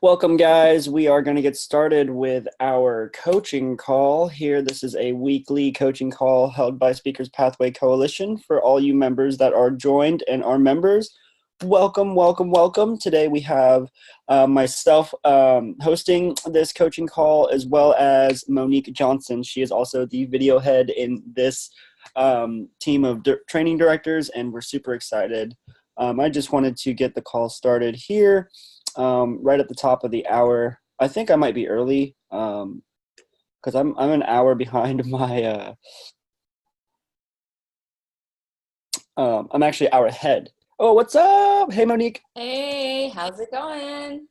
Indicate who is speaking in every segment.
Speaker 1: Welcome, guys. We are going to get started with our coaching call here. This is a weekly coaching call held by Speakers Pathway Coalition. For all you members that are joined and are members, welcome, welcome, welcome. Today we have myself hosting this coaching call, as well as Monique Johnson. She is also the video head in this team of training directors, and we're super excited. I just wanted to get the call started here. Right at the top of the hour. I think I might be early because I'm an hour behind my I'm actually an hour ahead. Oh, what's up? Hey, Monique.
Speaker 2: Hey, how's it going?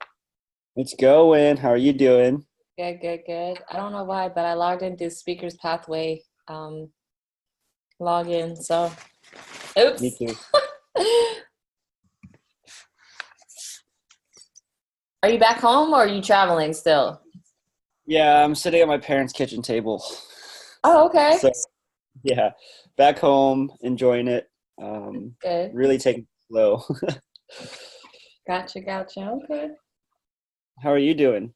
Speaker 1: It's going. How are you doing?
Speaker 2: Good, good, good. I don't know why, but I logged into Speakers Pathway login, so oops.
Speaker 1: Me too.
Speaker 2: Are you back home or are you traveling still?
Speaker 1: Yeah, I'm sitting at my parents' kitchen table.
Speaker 2: Oh, okay.
Speaker 1: So, yeah, back home, enjoying it.
Speaker 2: Good.
Speaker 1: Really taking it slow.
Speaker 2: Gotcha. Okay.
Speaker 1: How are you doing?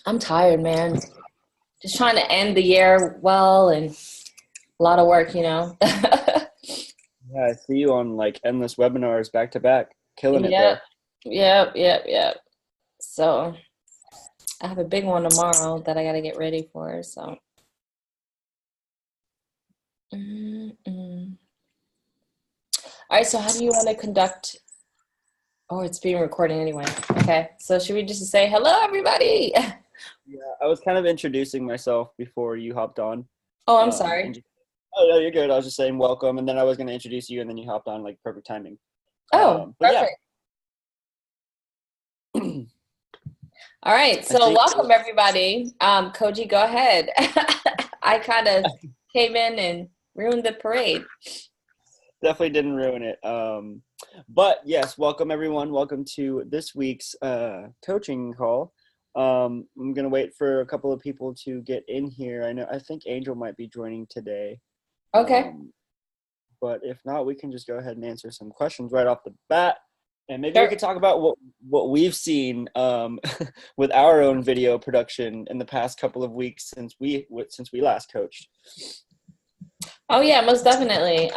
Speaker 2: I'm tired, man. Just trying to end the year well and a lot of work,
Speaker 1: Yeah, I see you on like endless webinars back to back. Killing it there.
Speaker 2: Yep. So I have a big one tomorrow that I got to get ready for. So, All right. So, how do you want to conduct? Oh, it's being recorded anyway. Okay. So, should we just say hello, everybody?
Speaker 1: Yeah, I was kind of introducing myself before you hopped on.
Speaker 2: Oh, I'm sorry.
Speaker 1: Oh, no, you're good. I was just saying welcome, and then I was going to introduce you, and then you hopped on, like, perfect timing.
Speaker 2: Oh, perfect.
Speaker 1: Yeah.
Speaker 2: All right. So welcome, everybody. Koji, go ahead. I kind of came in and ruined the parade.
Speaker 1: Definitely didn't ruin it. But, yes, welcome, everyone. Welcome to this week's coaching call. I'm going to wait for a couple of people to get in here. I think Angel might be joining today.
Speaker 2: Okay.
Speaker 1: But if not, we can just go ahead and answer some questions right off the bat. And maybe we could talk about what we've seen with our own video production in the past couple of weeks since we last coached.
Speaker 2: Oh, yeah, most definitely.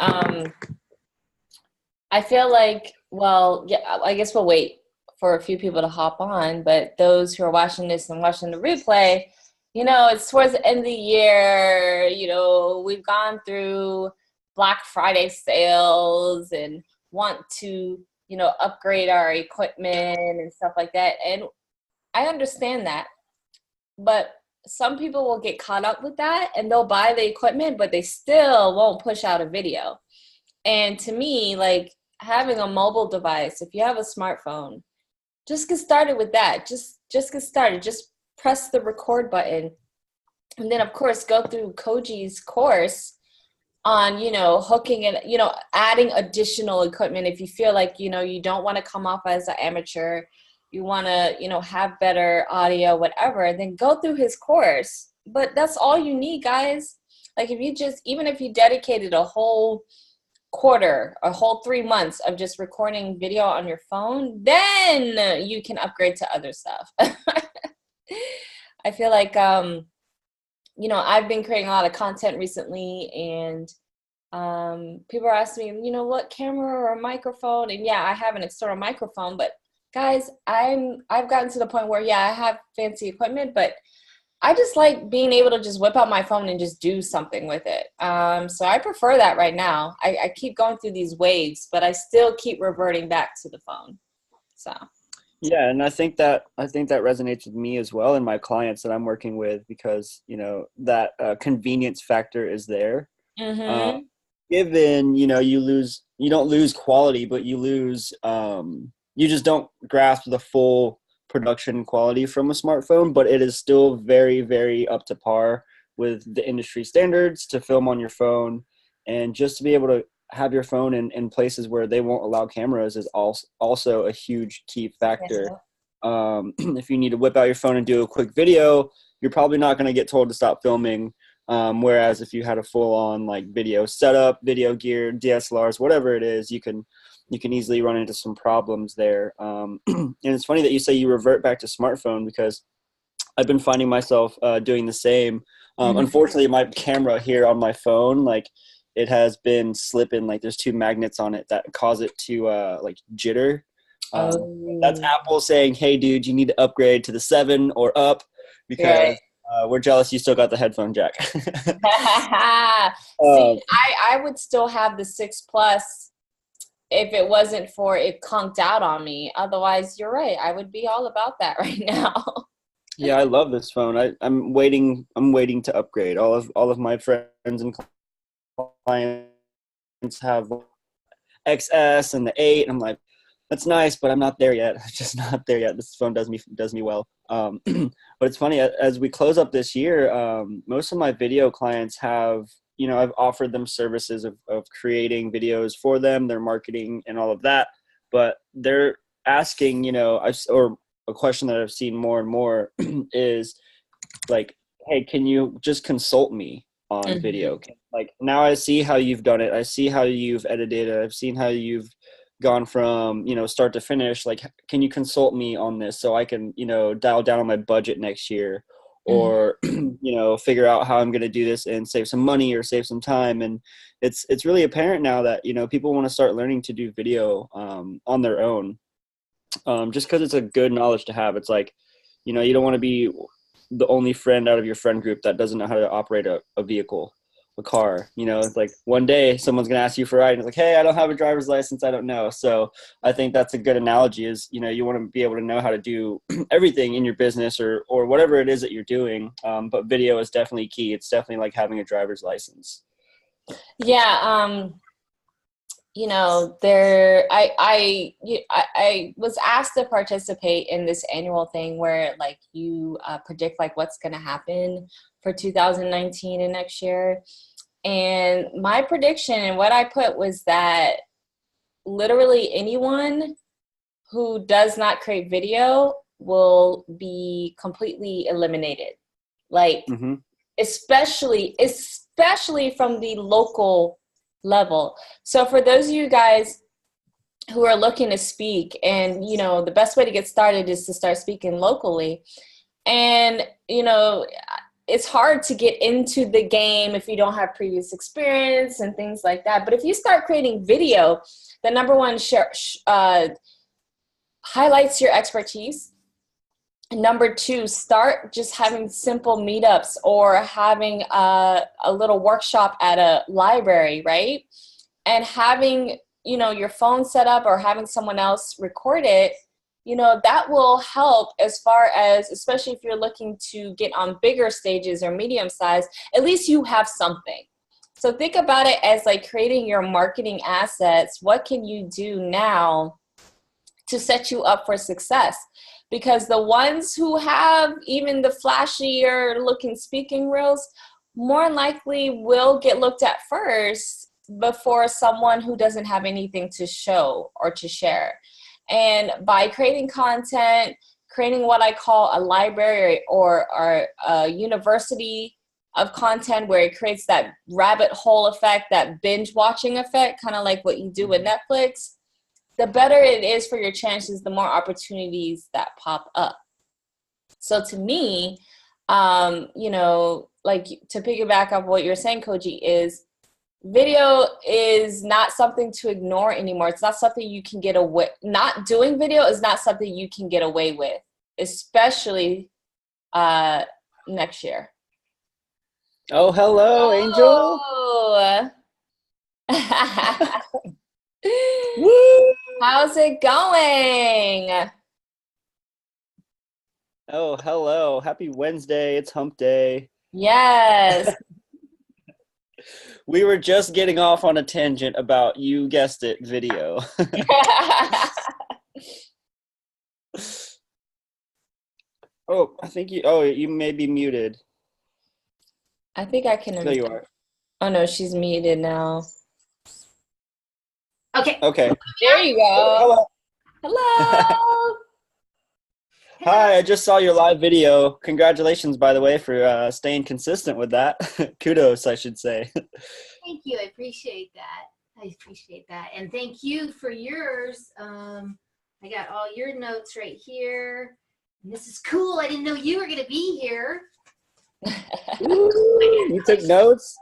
Speaker 2: I feel like, well, yeah, I guess we'll wait for a few people to hop on. But those who are watching this and watching the replay, it's towards the end of the year. We've gone through Black Friday sales and want to upgrade our equipment and stuff like that. And I understand that, but some people will get caught up with that and they'll buy the equipment, but they still won't push out a video. And to me, like having a mobile device, if you have a smartphone, just get started with that. Just get started. Just press the record button. And then of course, go through Koji's course on, hooking and, adding additional equipment. If you feel like, you don't want to come off as an amateur, you want to, have better audio, whatever, then go through his course. But that's all you need, guys. Like even if you dedicated a whole quarter, a whole 3 months of just recording video on your phone, then you can upgrade to other stuff. I feel like, I've been creating a lot of content recently, and people are asking me, what camera or microphone? And yeah, I have an external microphone, but guys, I've gotten to the point where, yeah, I have fancy equipment, but I just like being able to just whip out my phone and just do something with it. So I prefer that right now. I keep going through these waves, but I still keep reverting back to the phone. So.
Speaker 1: Yeah, and I think that resonates with me as well and my clients that I'm working with, because that convenience factor is there.
Speaker 2: Mm-hmm.
Speaker 1: Given you don't lose quality, but you lose you just don't grasp the full production quality from a smartphone, but it is still very, very up to par with the industry standards to film on your phone, and just to be able to have your phone in places where they won't allow cameras is also a huge key factor. If you need to whip out your phone and do a quick video, you're probably not going to get told to stop filming. Whereas if you had a full-on like video setup, video gear, DSLRs, whatever it is, you can you can easily run into some problems there. And it's funny that you say you revert back to smartphone, because I've been finding myself doing the same. Unfortunately, my camera here on my phone, like, it has been slipping. Like, there's two magnets on it that cause it to like jitter. That's Apple saying, hey, dude, you need to upgrade to the 7 or up, because we're jealous you still got the headphone jack.
Speaker 2: See, I would still have the 6 Plus if it wasn't for it conked out on me. Otherwise, you're right. I would be all about that right now.
Speaker 1: Yeah, I love this phone. I'm waiting to upgrade. All of my friends and clients have XS and the 8. I'm like, that's nice, but I'm not there yet. I'm just not there yet. This phone does me well. But it's funny, as we close up this year, most of my video clients have, I've offered them services of creating videos for them, their marketing and all of that. But they're asking, or a question that I've seen more and more is like, hey, can you just consult me on video? Like, now I see how you've done it. I see how you've edited it. I've seen how you've gone from, start to finish. Like, can you consult me on this so I can, dial down on my budget next year, or, figure out how I'm going to do this and save some money or save some time. And it's really apparent now that, people want to start learning to do video on their own, just because it's a good knowledge to have. It's like, you don't want to be the only friend out of your friend group that doesn't know how to operate a vehicle, a car. It's like one day someone's going to ask you for a ride and it's like, hey, I don't have a driver's license, I don't know. So I think that's a good analogy, is, you want to be able to know how to do everything in your business or whatever it is that you're doing. But video is definitely key. It's definitely like having a driver's license.
Speaker 2: Yeah. I was asked to participate in this annual thing where, like, you predict like what's going to happen for 2019 and next year. And my prediction and what I put was that literally anyone who does not create video will be completely eliminated. Like, especially from the local level. So for those of you guys who are looking to speak, and the best way to get started is to start speaking locally. And it's hard to get into the game if you don't have previous experience and things like that. But if you start creating video, the number one highlights your expertise. Number two, start just having simple meetups or having a little workshop at a library, right? And having, your phone set up or having someone else record it, that will help as far as, especially if you're looking to get on bigger stages or medium size, at least you have something. So think about it as like creating your marketing assets. What can you do now to set you up for success? Because the ones who have even the flashier looking speaking reels more likely will get looked at first before someone who doesn't have anything to show or to share. And by creating content, creating what I call a library or a university of content where it creates that rabbit hole effect, that binge watching effect, kind of like what you do with Netflix, the better it is for your chances, the more opportunities that pop up. So to me, like, to piggyback off what you're saying, Koji, is video is not something to ignore anymore. It's not something you can get away. Not doing video is not something you can get away with, especially next year.
Speaker 1: Oh, hello, Angel.
Speaker 2: Woo! How's it going?
Speaker 1: Oh, hello. Happy Wednesday. It's hump day.
Speaker 2: Yes.
Speaker 1: We were just getting off on a tangent about, you guessed it, video. Oh, I think you may be muted.
Speaker 2: I think I can.
Speaker 1: There you are.
Speaker 2: Oh no, she's muted now.
Speaker 3: Okay.
Speaker 2: There you go. Hello.
Speaker 1: Hi, I just saw your live video. Congratulations, by the way, for staying consistent with that. Kudos, I should say.
Speaker 3: Thank you. I appreciate that. I appreciate that. And thank you for yours. I got all your notes right here. And this is cool. I didn't know you were going to be here.
Speaker 1: You took notes?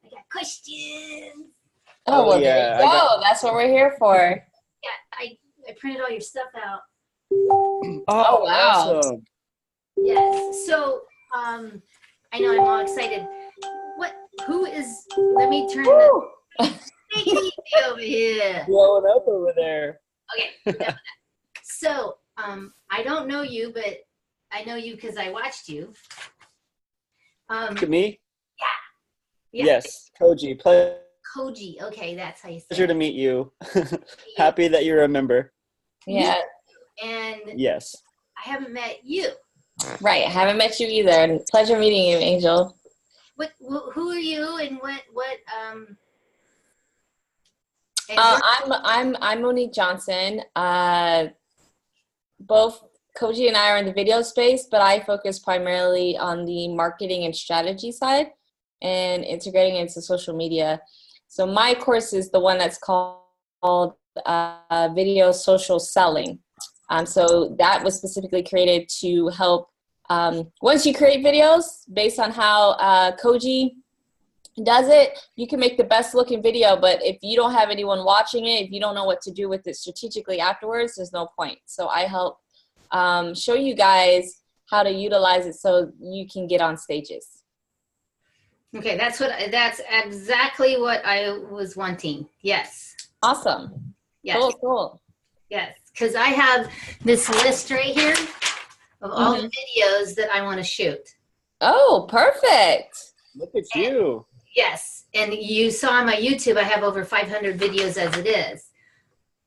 Speaker 3: I got questions.
Speaker 2: Oh, well, there you go. That's what we're here for.
Speaker 3: Yeah, I printed all your stuff out.
Speaker 1: Oh,
Speaker 2: wow.
Speaker 1: Awesome.
Speaker 3: Yes. So, I know I'm all excited. Let me turn take it easy over here.
Speaker 1: Blowing up over there.
Speaker 3: Okay. So, I don't know you, but I know you because I watched you.
Speaker 1: Look at me?
Speaker 3: Yeah.
Speaker 1: Yes, Koji. Pleasure
Speaker 3: Koji. Okay, that's how you say
Speaker 1: to
Speaker 3: it.
Speaker 1: meet you. Happy that you're a member.
Speaker 2: Yeah.
Speaker 3: And
Speaker 1: yes.
Speaker 3: I haven't met you.
Speaker 2: Right. I haven't met you either. Pleasure meeting you, Angel.
Speaker 3: Who are you and what
Speaker 2: I'm Monique Johnson. Both Koji and I are in the video space, but I focus primarily on the marketing and strategy side and integrating into social media. So my course is the one that's called Video Social Selling. So that was specifically created to help once you create videos based on how Koji does it, you can make the best looking video, but if you don't have anyone watching it, if you don't know what to do with it strategically afterwards, there's no point. So I help show you guys how to utilize it so you can get on stages.
Speaker 3: Okay, that's exactly what I was wanting. Yes.
Speaker 2: Awesome.
Speaker 3: Yes.
Speaker 2: Cool.
Speaker 3: Yes, because I have this list right here of all the videos that I want to shoot.
Speaker 2: Oh, perfect.
Speaker 1: Look at you.
Speaker 3: Yes, and you saw on my YouTube, I have over 500 videos as it is.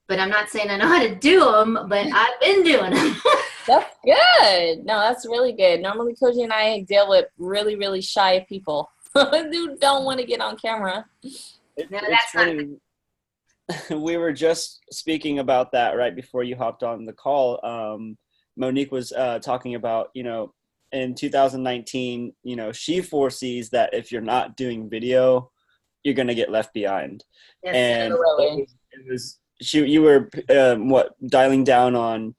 Speaker 3: But I'm not saying I know how to do them, but I've been doing them.
Speaker 2: That's good. No, that's really good. Normally, Koji and I deal with really, really shy people who don't want to get on camera.
Speaker 3: That's funny.
Speaker 1: We were just speaking about that right before you hopped on the call. Monique was talking about, in 2019, she foresees that if you're not doing video, you're going to get left behind.
Speaker 3: Yes,
Speaker 1: and
Speaker 2: really.
Speaker 1: you were dialing down on,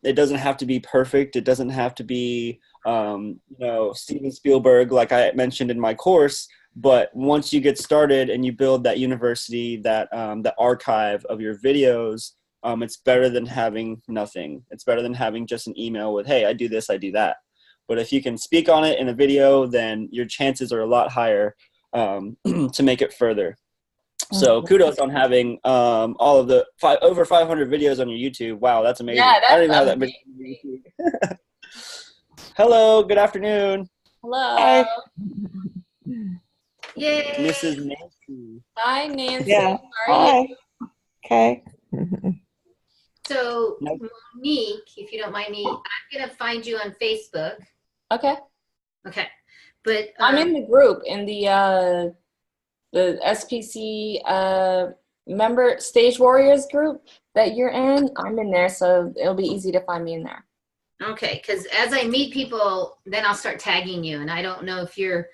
Speaker 1: it doesn't have to be perfect. It doesn't have to be, Steven Spielberg, like I mentioned in my course. But once you get started and you build that university, that the archive of your videos, it's better than having nothing. It's better than having just an email with, hey, I do this, I do that. But if you can speak on it in a video, then your chances are a lot higher to make it further. So kudos on having all of the over 500 videos on your YouTube. Wow, that's amazing.
Speaker 2: Yeah, that's
Speaker 1: I don't even have that many on YouTube. Hello, good afternoon.
Speaker 2: Hello.
Speaker 4: Hi.
Speaker 3: Yay.
Speaker 1: Mrs. Nancy.
Speaker 2: Hi, Nancy.
Speaker 4: Yeah.
Speaker 2: How are you?
Speaker 4: Hi. Okay.
Speaker 3: So, Monique, if you don't mind me, I'm going to find you on Facebook.
Speaker 2: Okay.
Speaker 3: Okay. But
Speaker 2: I'm in the group, in the SPC member Stage Warriors group that you're in. I'm in there, so it'll be easy to find me in there.
Speaker 3: Okay, because as I meet people, then I'll start tagging you. And I don't know if you're,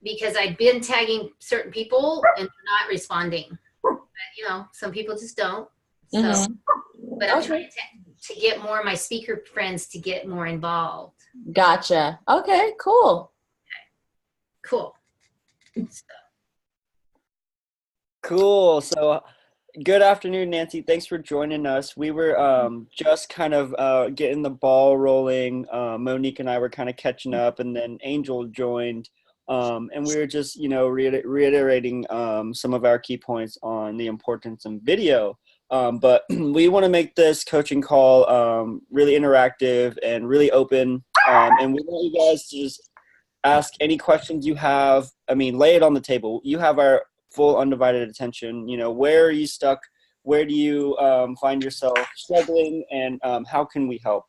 Speaker 3: because I've been tagging certain people and not responding. But, some people just don't. So, but I'm trying to get more of my speaker friends to get more involved.
Speaker 2: Gotcha. Okay, cool.
Speaker 3: Okay. Cool.
Speaker 1: Cool. So good afternoon, Nancy. Thanks for joining us. We were just kind of getting the ball rolling. Monique and I were kind of catching up, and then Angel joined. And we were just, reiterating some of our key points on the importance of video. But we want to make this coaching call really interactive and really open. And we want you guys to just ask any questions you have. I mean, lay it on the table. You have our full undivided attention. Where are you stuck? Where do you find yourself struggling? And how can we help?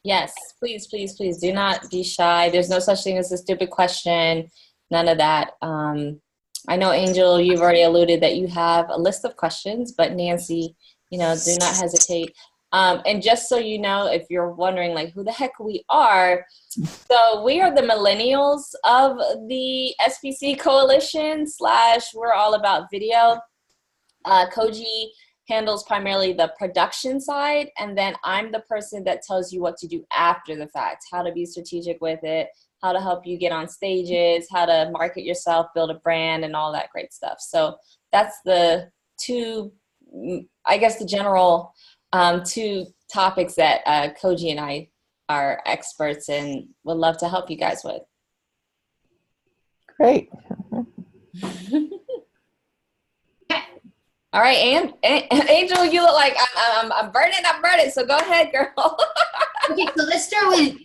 Speaker 2: Yes, please, please, please do not be shy. There's no such thing as a stupid question. None of that. I know, Angel, you've already alluded that you have a list of questions, but Nancy, do not hesitate. And just so you know, if you're wondering like who the heck we are, so we are the millennials of the SBC Coalition / we're all about video. Koji handles primarily the production side, and then I'm the person that tells you what to do after the fact, how to be strategic with it, how to help you get on stages, how to market yourself, build a brand, and all that great stuff. So that's the two, I guess, the general two topics that Koji and I are experts in, would love to help you guys with.
Speaker 4: Great.
Speaker 2: All right, and Angel, you look like I'm burning. So go ahead, girl.
Speaker 3: Okay, so let's start with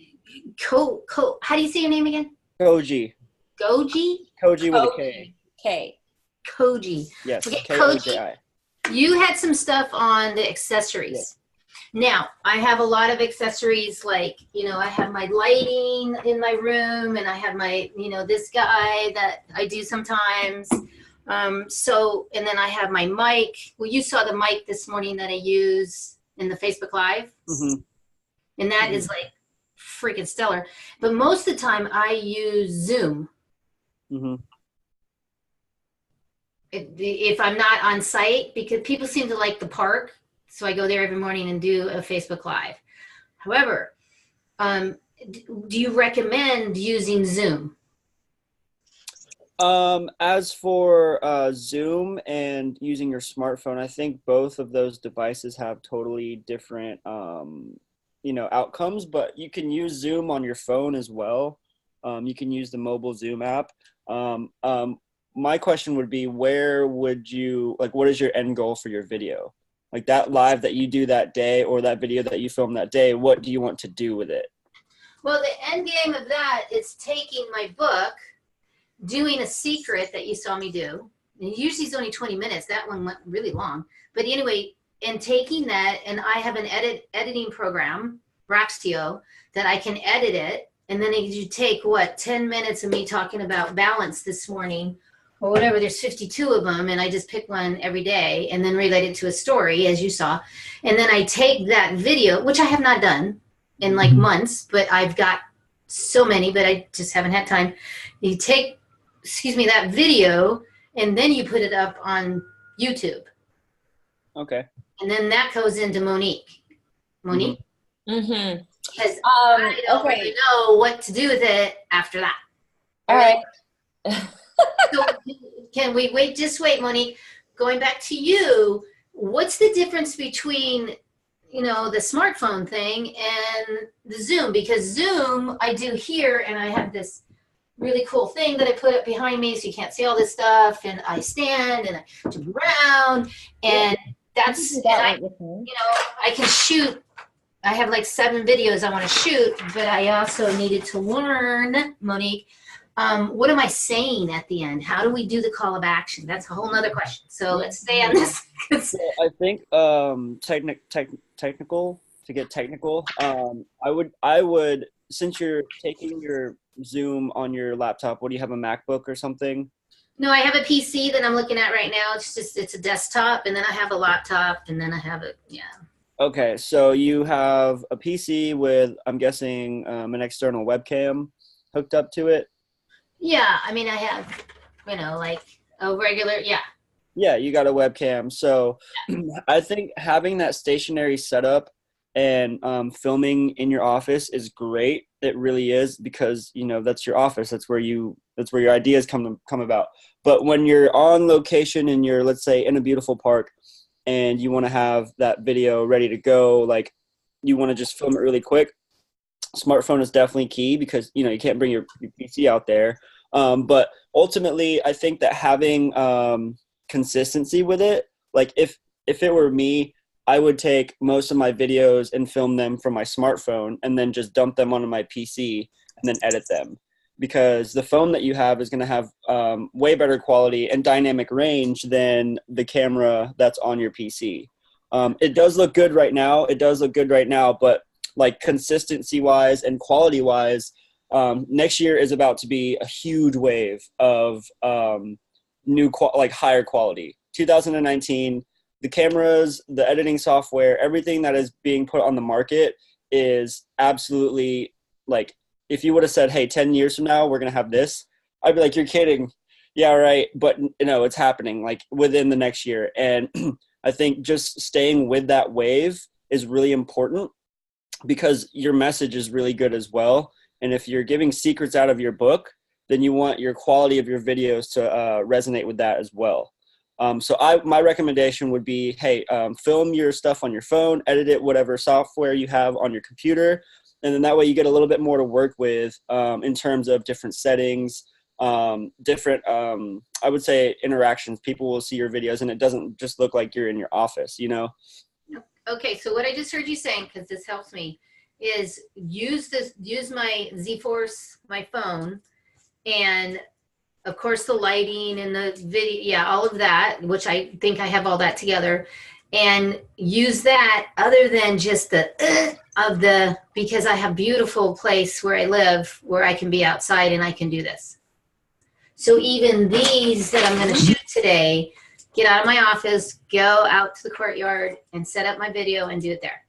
Speaker 3: how do you say your name again?
Speaker 1: Koji.
Speaker 3: Goji?
Speaker 1: Koji with a K.
Speaker 2: K.
Speaker 3: Koji.
Speaker 1: Yes,
Speaker 3: Okay,
Speaker 1: Koji.
Speaker 3: You had some stuff on the accessories.
Speaker 1: Yes.
Speaker 3: Now, I have a lot of accessories, like, I have my lighting in my room, and I have my, this guy that I do sometimes. And then I have my mic. Well, you saw the mic this morning that I use in the Facebook Live. Mm-hmm. And that is like freaking stellar. But most of the time I use Zoom. Mm-hmm. If I'm not on site, because people seem to like the park. So I go there every morning and do a Facebook Live. However, do you recommend using Zoom?
Speaker 1: As for Zoom and using your smartphone, I think both of those devices have totally different, outcomes, but you can use Zoom on your phone as well. You can use the mobile Zoom app. My question would be, where would you, what is your end goal for your video? Like that live that you do that day or that video that you film that day, what do you want to do with it?
Speaker 3: Well, the end game of that is taking my book, doing a secret that you saw me do. And usually it's only 20 minutes. That one went really long. But anyway, and taking that, and I have an editing program, Braxtio, that I can edit it. And then you take, 10 minutes of me talking about balance this morning or whatever. There's 52 of them, and I just pick one every day and then relate it to a story, as you saw. And then I take that video, which I have not done in months, but I've got so many, but I just haven't had time. You take that video, and then you put it up on YouTube.
Speaker 1: Okay.
Speaker 3: And then that goes into Monique. Monique?
Speaker 2: Mm-hmm.
Speaker 3: Because I don't really know what to do with it after that.
Speaker 2: All right.
Speaker 3: So can we wait? Just wait, Monique. Going back to you, what's the difference between, the smartphone thing and the Zoom? Because Zoom, I do here, and I have this really cool thing that I put up behind me so you can't see all this stuff, and I stand and I jump around, and I can shoot. I have 7 videos I want to shoot, but I also needed to learn, Monique, what am I saying at the end? How do we do the call of action? That's a whole nother question. So let's stay on this.
Speaker 1: I think technical, to get technical, I would, since you're taking your Zoom on your laptop, what do you have, a MacBook or something?
Speaker 3: No, I have a PC that I'm looking at right now. It's a desktop, and then I have a laptop, and then I have
Speaker 1: Okay, so you have a PC with, I'm guessing, an external webcam hooked up to it?
Speaker 3: Yeah, I mean, I have, a regular,
Speaker 1: Yeah, you got a webcam. So I think having that stationary setup and filming in your office is great. It really is, because that's your office. That's where your ideas come about. But when you're on location and you're, let's say, in a beautiful park, and you want to have that video ready to go, you want to just film it really quick, smartphone is definitely key, because you can't bring your PC out there. But ultimately, I think that having consistency with it, if it were me, I would take most of my videos and film them from my smartphone and then just dump them onto my PC and then edit them, because the phone that you have is going to have way better quality and dynamic range than the camera that's on your PC. It does look good right now. But consistency wise and quality wise, next year is about to be a huge wave of higher quality. 2019 the cameras, the editing software, everything that is being put on the market is absolutely like, if you would have said, hey, 10 years from now, we're going to have this, I'd be like, you're kidding. Yeah, right. But it's happening like within the next year. And I think just staying with that wave is really important because your message is really good as well. And if you're giving secrets out of your book, then you want your quality of your videos to resonate with that as well. So my recommendation would be, hey, film your stuff on your phone, edit it, whatever software you have on your computer. And then that way you get a little bit more to work with in terms of different settings, different, I would say, interactions. People will see your videos and it doesn't just look like you're in your office,
Speaker 3: Okay, so what I just heard you saying, because this helps me, is use my Z-Force, my phone, and of course the lighting and the video, yeah, all of that, which I think I have all that together, and use that other than just because I have beautiful place where I live where I can be outside and I can do this. So even these that I'm going to shoot today, get out of my office, go out to the courtyard and set up my video and do it there.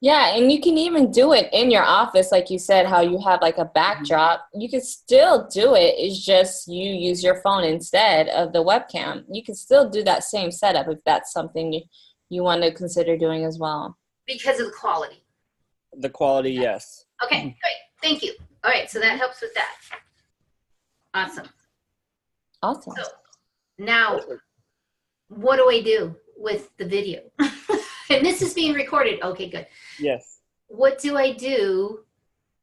Speaker 2: Yeah, and you can even do it in your office, like you said, how you have like a backdrop. You can still do it. It's just you use your phone instead of the webcam. You can still do that same setup if that's something you want to consider doing as well.
Speaker 3: Because of the quality.
Speaker 1: The quality, yes.
Speaker 3: Okay, great. Thank you. All right, so that helps with that. Awesome.
Speaker 2: Awesome.
Speaker 3: So now, what do I do with the video? And this is being recorded. Okay, good.
Speaker 1: Yes.
Speaker 3: What do I do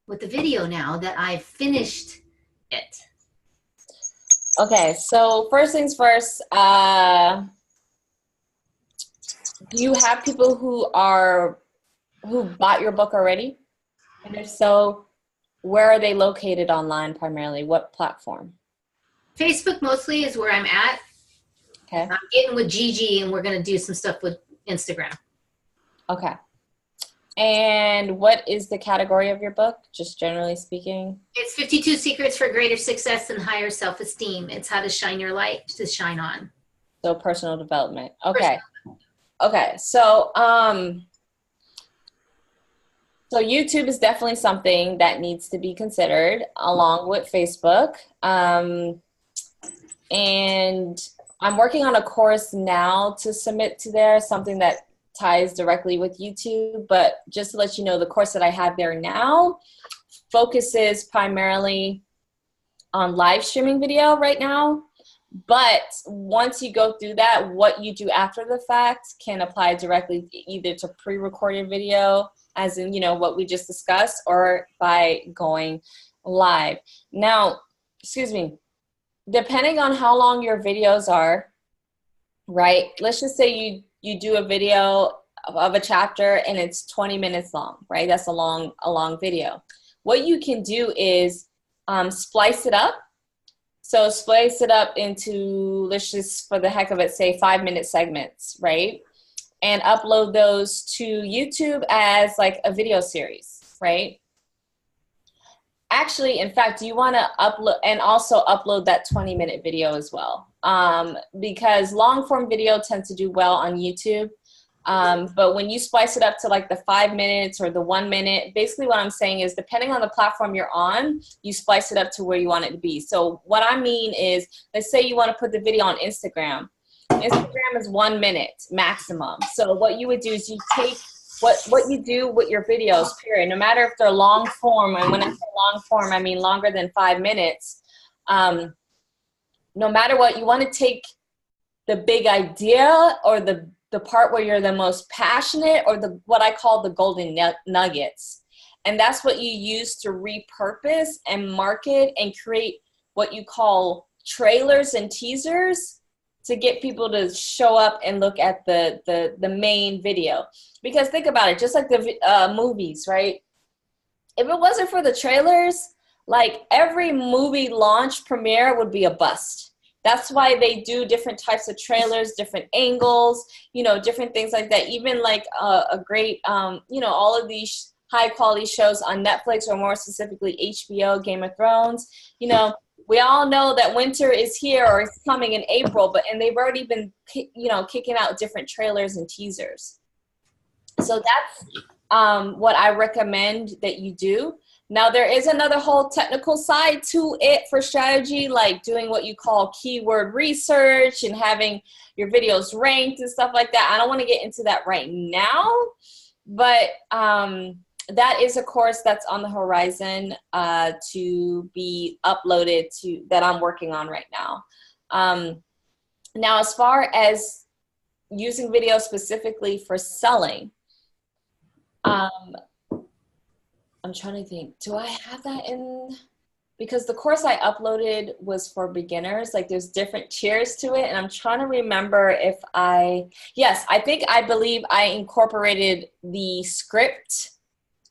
Speaker 3: with the video now that I've finished it?
Speaker 2: Okay, so first things first, do you have people who bought your book already? And if so, where are they located online primarily? What platform?
Speaker 3: Facebook mostly is where I'm at.
Speaker 2: Okay.
Speaker 3: I'm getting with Gigi and we're going to do some stuff with Instagram.
Speaker 2: Okay. And what is the category of your book, just generally speaking?
Speaker 3: It's 52 Secrets for Greater Success and Higher Self-Esteem. It's how to shine your light to shine on.
Speaker 2: So personal development. Okay. Okay. So, so YouTube is definitely something that needs to be considered along with Facebook. And I'm working on a course now to submit to there, something that ties directly with YouTube, but just to let you know, the course that I have there now focuses primarily on live streaming video right now. But once you go through that, what you do after the fact can apply directly either to pre-recorded video, as in, what we just discussed, or by going live. Now, excuse me, depending on how long your videos are, right? Let's just say you do a video of a chapter and it's 20 minutes long, right? That's a long video. What you can do is splice it up. So splice it up into, let's just for the heck of it, say 5-minute segments, right? And upload those to YouTube as like a video series, right? Actually, in fact, you want to upload and also upload that 20-minute video as well, because long form video tends to do well on YouTube. But when you splice it up to like the 5 minutes or the 1 minute, basically what I'm saying is depending on the platform you're on, you splice it up to where you want it to be. So what I mean is, let's say you want to put the video on Instagram. Instagram is 1 minute maximum. So what you would do is you take what you do with your videos, period, no matter if they're long form, and when I say long form, I mean longer than 5 minutes. No matter what, you want to take the big idea or the part where you're the most passionate, or what I call the golden nuggets. And that's what you use to repurpose and market and create what you call trailers and teasers to get people to show up and look at the main video. Because think about it, just like the movies, right? If it wasn't for the trailers, like every movie launch premiere would be a bust. That's why they do different types of trailers, different angles, different things like that. Even like a great, all of these high quality shows on Netflix, or more specifically HBO, Game of Thrones, we all know that winter is here or it's coming in April, and they've already been, kicking out different trailers and teasers. So that's what I recommend that you do. Now, there is another whole technical side to it for strategy, like doing what you call keyword research and having your videos ranked and stuff like that. I don't want to get into that right now, but that is a course that's on the horizon to be uploaded that I'm working on right now. Now, as far as using video specifically for selling, I'm trying to think, do I have that in? Because the course I uploaded was for beginners, like there's different tiers to it. And I'm trying to remember if yes, I believe I incorporated the script,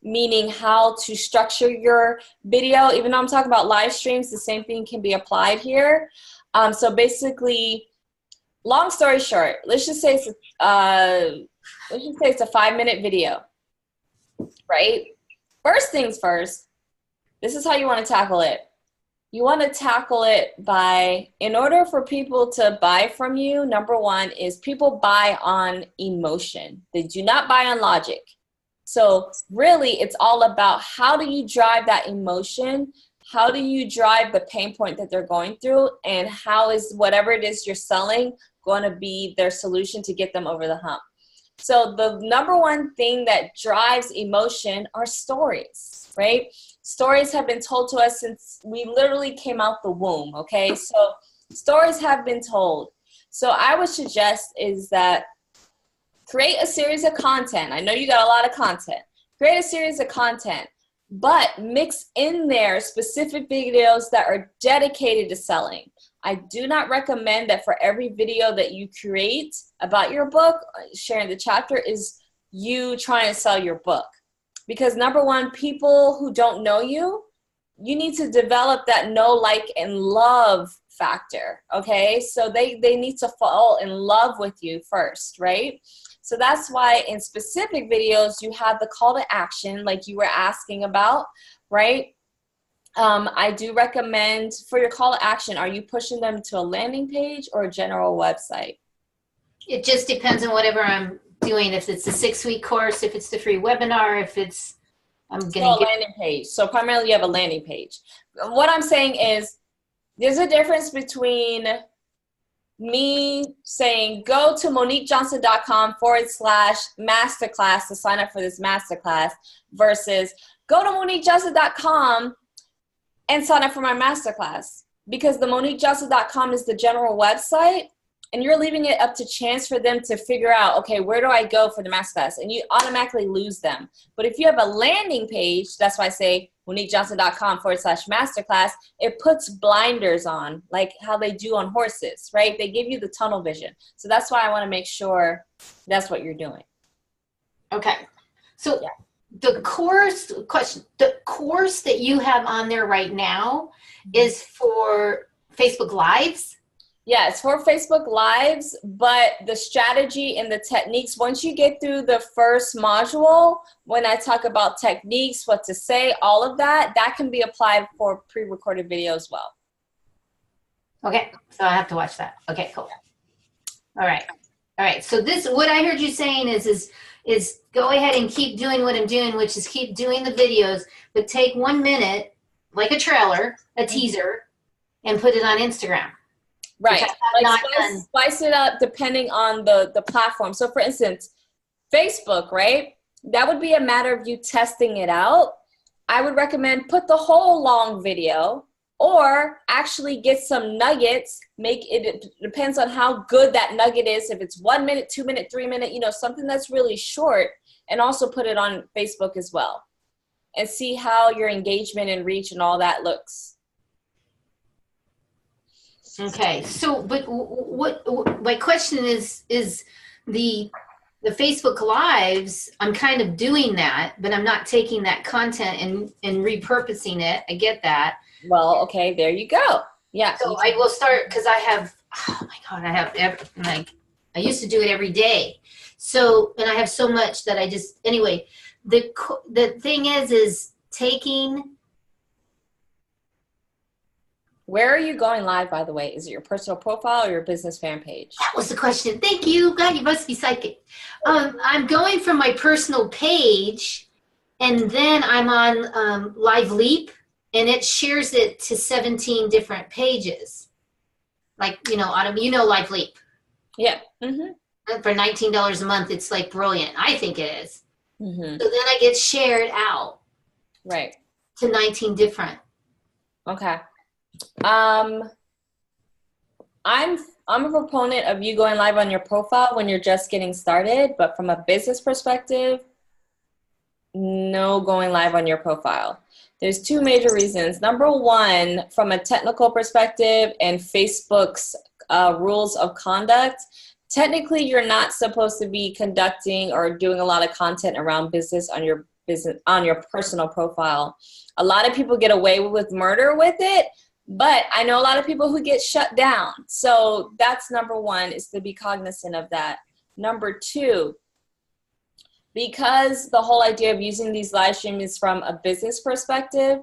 Speaker 2: meaning how to structure your video. Even though I'm talking about live streams, the same thing can be applied here. So basically, long story short, let's just say it's a 5-minute video, right? First things first, this is how you want to tackle it. You want to tackle it by, in order for people to buy from you, number one is people buy on emotion. They do not buy on logic. So really, it's all about how do you drive that emotion? How do you drive the pain point that they're going through? And how is whatever it is you're selling going to be their solution to get them over the hump? So the number one thing that drives emotion are stories, right? Stories have been told to us since we literally came out the womb, okay? So stories have been told. So I would suggest is that create a series of content. I know you got a lot of content. Create a series of content, but mix in there specific videos that are dedicated to selling. I do not recommend that for every video that you create about your book, sharing the chapter, is you trying to sell your book. Because number one, people who don't know you, you need to develop that know, like, and love factor, okay? So they need to fall in love with you first, right? So that's why in specific videos, you have the call to action like you were asking about, right? I do recommend for your call to action, are you pushing them to a landing page or a general website?
Speaker 3: It just depends on whatever I'm doing. If it's a 6-week course, if it's the free webinar, if it's, I'm going to get a
Speaker 2: landing page. So primarily you have a landing page. What I'm saying is there's a difference between me saying go to moniquejohnson.com/masterclass to sign up for this masterclass versus go to moniquejohnson.com and sign up for my masterclass, because the moniquejohnson.com is the general website and you're leaving it up to chance for them to figure out, okay, where do I go for the masterclass? And you automatically lose them. But if you have a landing page, that's why I say moniquejohnson.com/masterclass, it puts blinders on, like how they do on horses, right? They give you the tunnel vision. So that's why I want to make sure that's what you're doing.
Speaker 3: Okay. So yeah. The course that you have on there right now is for Facebook Lives?
Speaker 2: Yeah, it's for Facebook Lives, but the strategy and the techniques, once you get through the first module, when I talk about techniques, what to say, all of that, that can be applied for pre-recorded video as well.
Speaker 3: Okay, so I have to watch that. Okay, cool. All right. So this, what I heard you saying is go ahead and keep doing what I'm doing, which is keep doing the videos, but take 1 minute, like a trailer, a teaser, and put it on Instagram.
Speaker 2: Right. Like spice it up depending on the platform. So for instance, Facebook, right? That would be a matter of you testing it out. I would recommend put the whole long video, or actually get some nuggets. It depends on how good that nugget is. If it's 1 minute, 2 minute, 3 minute, something that's really short, and also put it on Facebook as well and see how your engagement and reach and all that looks.
Speaker 3: Okay. So, but what my question is the Facebook Lives, I'm kind of doing that, but I'm not taking that content and repurposing it. I get that.
Speaker 2: Well, okay, there you go. Yeah.
Speaker 3: So I will start, because I have, oh my God, I used to do it every day. So, and I have so much that I just, anyway, the thing is taking
Speaker 2: Where are you going live, by the way? Is it your personal profile or your business fan page?
Speaker 3: That was the question. Thank you. God, you must be psychic. I'm going from my personal page, and then I'm on Live Leap, and it shares it to 17 different pages. Like, Autumn, Live Leap.
Speaker 2: Yeah. Mm-hmm.
Speaker 3: For $19 a month, it's like brilliant. I think it is.
Speaker 2: Mm-hmm.
Speaker 3: So then I get shared out.
Speaker 2: Right.
Speaker 3: To 19 different.
Speaker 2: Okay. I'm a proponent of you going live on your profile when you're just getting started, but from a business perspective, no going live on your profile. There's two major reasons. Number one, from a technical perspective and Facebook's rules of conduct, technically you're not supposed to be conducting or doing a lot of content around business on your personal profile. A lot of people get away with murder with it, but I know a lot of people who get shut down. So that's number one, is to be cognizant of that. Number two, because the whole idea of using these live streams is from a business perspective,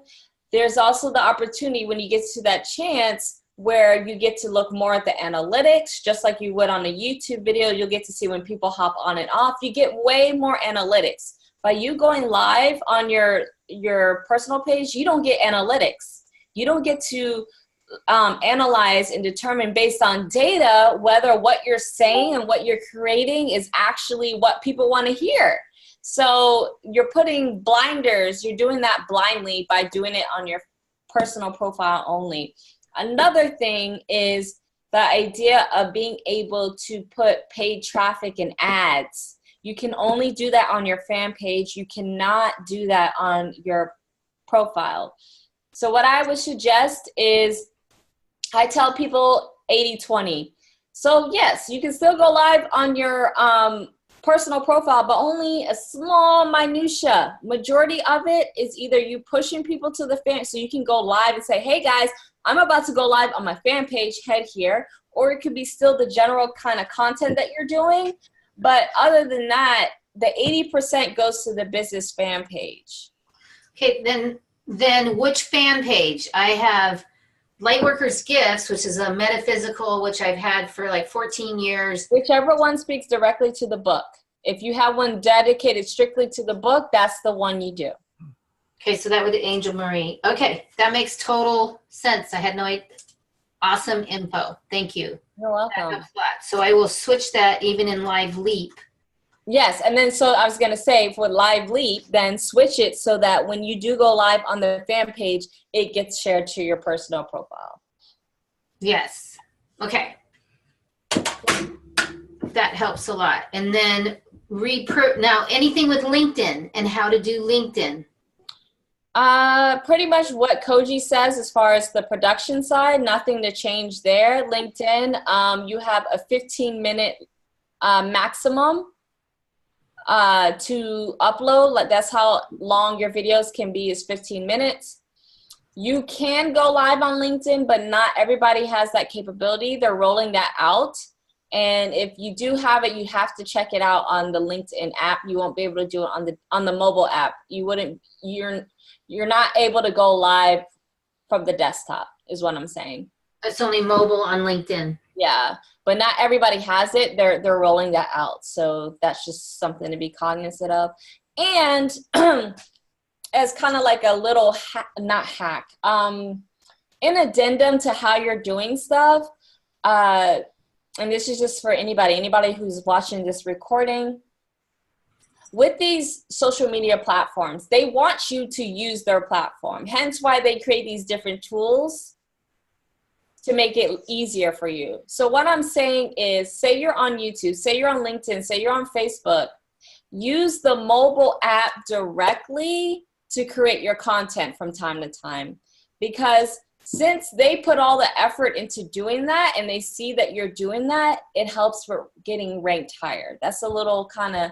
Speaker 2: there's also the opportunity when you get to that chance where you get to look more at the analytics, just like you would on a YouTube video. You'll get to see when people hop on and off. You get way more analytics. By you going live on your personal page, you don't get analytics. You don't get to analyze and determine based on data whether what you're saying and what you're creating is actually what people want to hear. So you're putting blinders, you're doing that blindly by doing it on your personal profile only. Another thing is the idea of being able to put paid traffic and ads. You can only do that on your fan page. You cannot do that on your profile. So what I would suggest is, I tell people 80-20. So yes, you can still go live on your personal profile, but only a small minutia. Majority of it is either you pushing people to the fan, so you can go live and say, hey guys, I'm about to go live on my fan page, head here. Or it could be still the general kind of content that you're doing. But other than that, the 80% goes to the business fan page.
Speaker 3: Okay, then which fan page? I have Lightworkers Gifts, which is a metaphysical, which I've had for like 14 years.
Speaker 2: Whichever one speaks directly to the book. If you have one dedicated strictly to the book, that's the one you do.
Speaker 3: Okay, so that would be Angel Marie. Okay, that makes total sense. I had no idea. Awesome info. Thank you.
Speaker 2: You're welcome.
Speaker 3: So I will switch that even in Live Leap.
Speaker 2: Yes, and then so I was going to say for Live Leap, then switch it so that when you do go live on the fan page, it gets shared to your personal profile.
Speaker 3: Yes. Okay. That helps a lot. And then now anything with LinkedIn and how to do LinkedIn.
Speaker 2: Pretty much what Koji says as far as the production side, nothing to change there. LinkedIn, you have a 15-minute maximum to upload. Like that's how long your videos can be, is 15 minutes. You can go live on LinkedIn, but not everybody has that capability. They're rolling that out. And if you do have it, you have to check it out on the LinkedIn app. You won't be able to do it on the mobile app. You're not able to go live from the desktop, is what I'm saying.
Speaker 3: It's only mobile on LinkedIn.
Speaker 2: Yeah, but not everybody has it. They're rolling that out. So that's just something to be cognizant of. And as kind of like a little, an addendum to how you're doing stuff, and this is just for anybody who's watching this recording. With these social media platforms, they want you to use their platform. Hence why they create these different tools to make it easier for you. So what I'm saying is, say you're on YouTube, say you're on LinkedIn, say you're on Facebook, use the mobile app directly to create your content from time to time. Because since they put all the effort into doing that and they see that you're doing that, it helps for getting ranked higher. That's a little kind of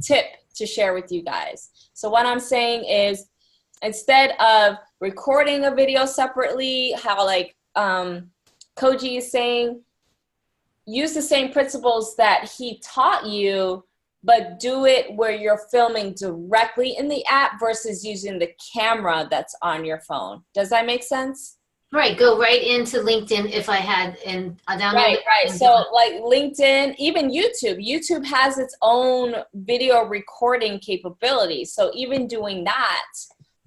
Speaker 2: tip to share with you guys. So what I'm saying is, instead of recording a video separately, how like Koji is saying, use the same principles that he taught you, but do it where you're filming directly in the app versus using the camera that's on your phone. Does that make sense?
Speaker 3: Right, go right into LinkedIn if I had, and I download
Speaker 2: Right,
Speaker 3: it.
Speaker 2: right. So like LinkedIn, even YouTube, YouTube has its own video recording capability. So even doing that,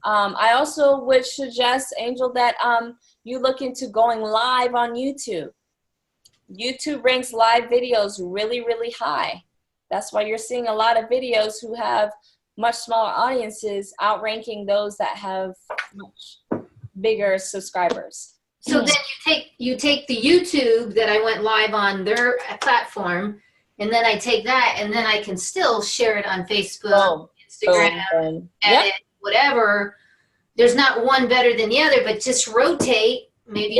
Speaker 2: I also would suggest, Angel, that you look into going live on YouTube. YouTube ranks live videos really, really high. That's why you're seeing a lot of videos who have much smaller audiences outranking those that have much bigger subscribers.
Speaker 3: So then you take the YouTube that I went live on their platform, and then I take that, and then I can still share it on Facebook, Instagram, edit, whatever. There's not one better than the other, but just rotate. Maybe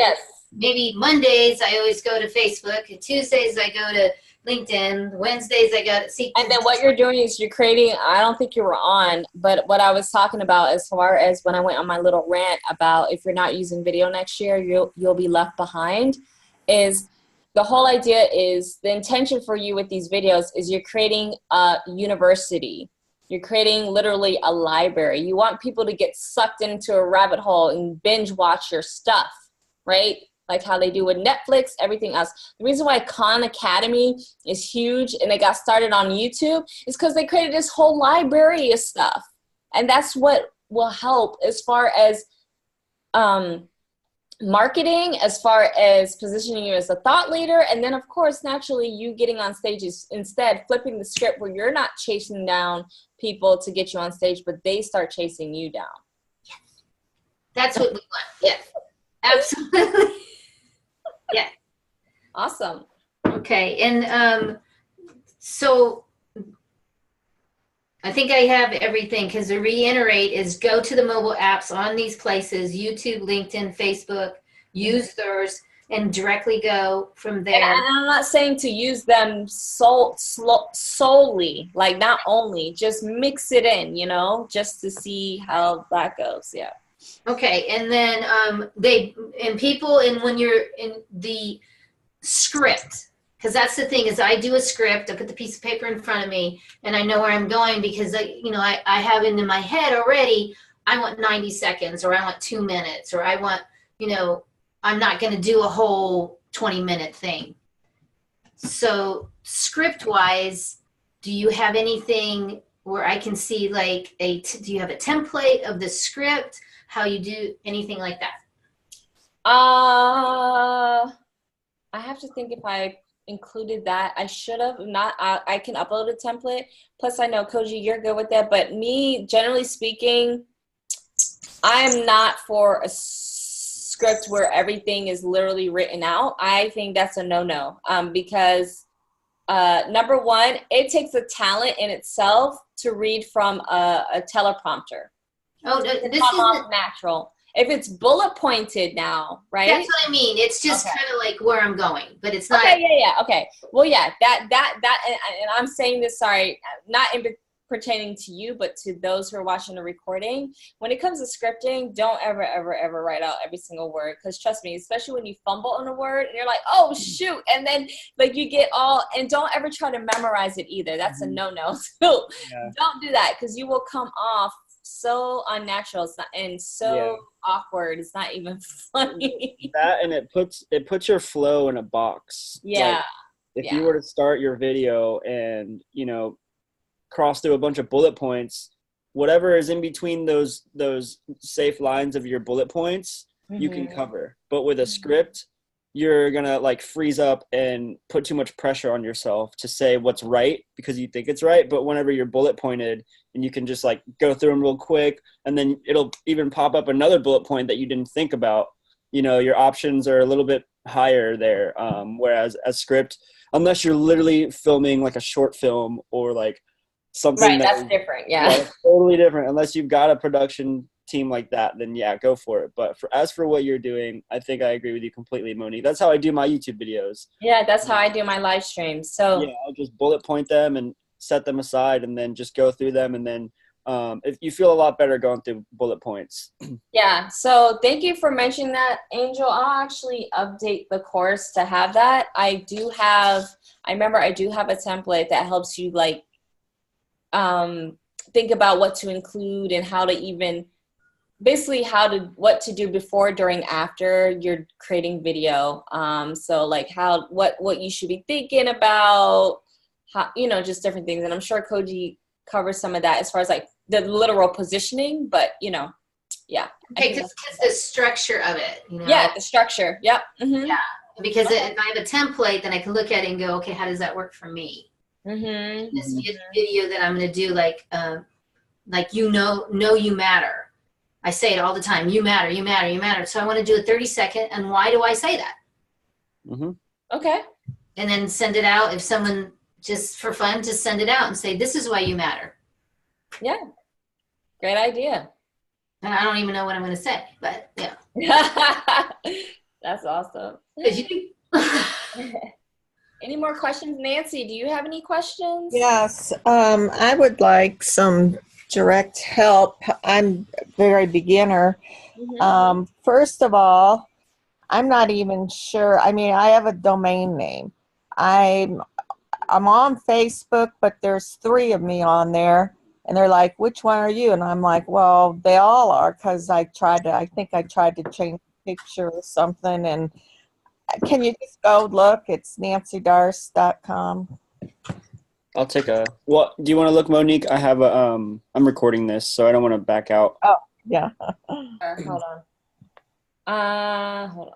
Speaker 3: Mondays I always go to Facebook, and Tuesdays I go to LinkedIn, Wednesdays I go to see.
Speaker 2: And then what you're doing is you're creating, I don't think you were on, but what I was talking about as far as when I went on my little rant about if you're not using video next year, you'll be left behind, is the whole idea is the intention for you with these videos is you're creating a university. You're creating literally a library. You want people to get sucked into a rabbit hole and binge watch your stuff, right? Like how they do with Netflix, everything else. The reason why Khan Academy is huge and they got started on YouTube is because they created this whole library of stuff. And that's what will help as far as marketing, as far as positioning you as a thought leader. And then, of course, naturally, you getting on stages instead, flipping the script where you're not chasing down people to get you on stage, but they start chasing you down.
Speaker 3: Yes. That's what we want. Yes. Absolutely. Yeah.
Speaker 2: Awesome.
Speaker 3: Okay. And so I think I have everything, because to reiterate is go to the mobile apps on these places, YouTube, LinkedIn, Facebook, use theirs, and directly go from there.
Speaker 2: And I'm not saying to use them solely, like not only, just mix it in, just to see how that goes. Yeah.
Speaker 3: Okay. And then when you're in the script, because that's the thing is I do a script, I put the piece of paper in front of me, and I know where I'm going because I have it in my head already. I want 90 seconds, or I want 2 minutes, or I want, I'm not going to do a whole 20-minute thing. So script wise, do you have anything where I can see like do you have a template of the script? How you do anything like that?
Speaker 2: I have to think if I included that. I should have not. I can upload a template. Plus, I know Koji, you're good with that. But me, generally speaking, I'm not for a script where everything is literally written out. I think that's a no-no. Because number one, it takes a talent in itself to read from a teleprompter.
Speaker 3: Oh, this
Speaker 2: isn't natural. If it's bullet pointed now, right?
Speaker 3: That's what I mean. It's just kind of like where I'm going, but it's not.
Speaker 2: Okay, yeah. Okay. Well, yeah, and I'm saying this, sorry, not pertaining to you, but to those who are watching the recording. When it comes to scripting, don't ever, ever, ever write out every single word. Because trust me, especially when you fumble on a word and you're like, oh, shoot. And then like you get and don't ever try to memorize it either. That's a no-no. So don't do that, because you will come off so unnatural. It's not, and so awkward. It's not even funny.
Speaker 1: That, and it puts your flow in a box.
Speaker 2: Yeah.
Speaker 1: Like, if you were to start your video and cross through a bunch of bullet points, whatever is in between those safe lines of your bullet points, you can cover. But with a script, you're gonna like freeze up and put too much pressure on yourself to say what's right because you think it's right. But whenever you're bullet pointed and you can just like go through them real quick, and then it'll even pop up another bullet point that you didn't think about, your options are a little bit higher there. Whereas a script, unless you're literally filming like a short film or like something
Speaker 2: that's different. Yeah,
Speaker 1: totally different. Unless you've got a production team like that, then go for it. But as for what you're doing, I think I agree with you completely, Monique. That's how I do my YouTube videos.
Speaker 2: Yeah, that's how I do my live streams. So
Speaker 1: I'll just bullet point them and set them aside and then just go through them, and then if you feel a lot better going through bullet points.
Speaker 2: Yeah, so thank you for mentioning that, Angel. I'll actually update the course to have that. I do have a template that helps you like think about what to include and how to even basically what to do before, during, after you're creating video. So like what you should be thinking about, how, just different things. And I'm sure Koji covers some of that as far as like the literal positioning, but yeah.
Speaker 3: Okay, just the structure of it,
Speaker 2: Yeah, the structure. Yep. Mm-hmm.
Speaker 3: Yeah, because if I have a template, then I can look at it and go, okay, how does that work for me?
Speaker 2: Mm-hmm.
Speaker 3: This video that I'm going to do, like you matter. I say it all the time. You matter, you matter, you matter. So I want to do a 30-second. And why do I say that?
Speaker 1: Mm-hmm.
Speaker 2: Okay.
Speaker 3: And then send it out. If someone, just for fun, just send it out and say, this is why you matter.
Speaker 2: Yeah. Great idea.
Speaker 3: And I don't even know what I'm going to say, but yeah.
Speaker 2: That's awesome. Any more questions? Nancy, do you have any questions?
Speaker 4: Yes, I would like some direct help. I'm very beginner.
Speaker 2: Mm-hmm.
Speaker 4: First of all, I'm not even sure. I mean, I have a domain name. I'm on Facebook, but there's 3 of me on there, and they're like, "Which one are you?" And I'm like, "Well, they all are," because I think I tried to change the picture or something. And can you just go look? It's nancydarst.com.
Speaker 1: I'll take a. Well, do you want to look, Monique? I have a. I'm recording this, so I don't want to back out.
Speaker 4: Oh, yeah.
Speaker 2: Hold on. Hold on.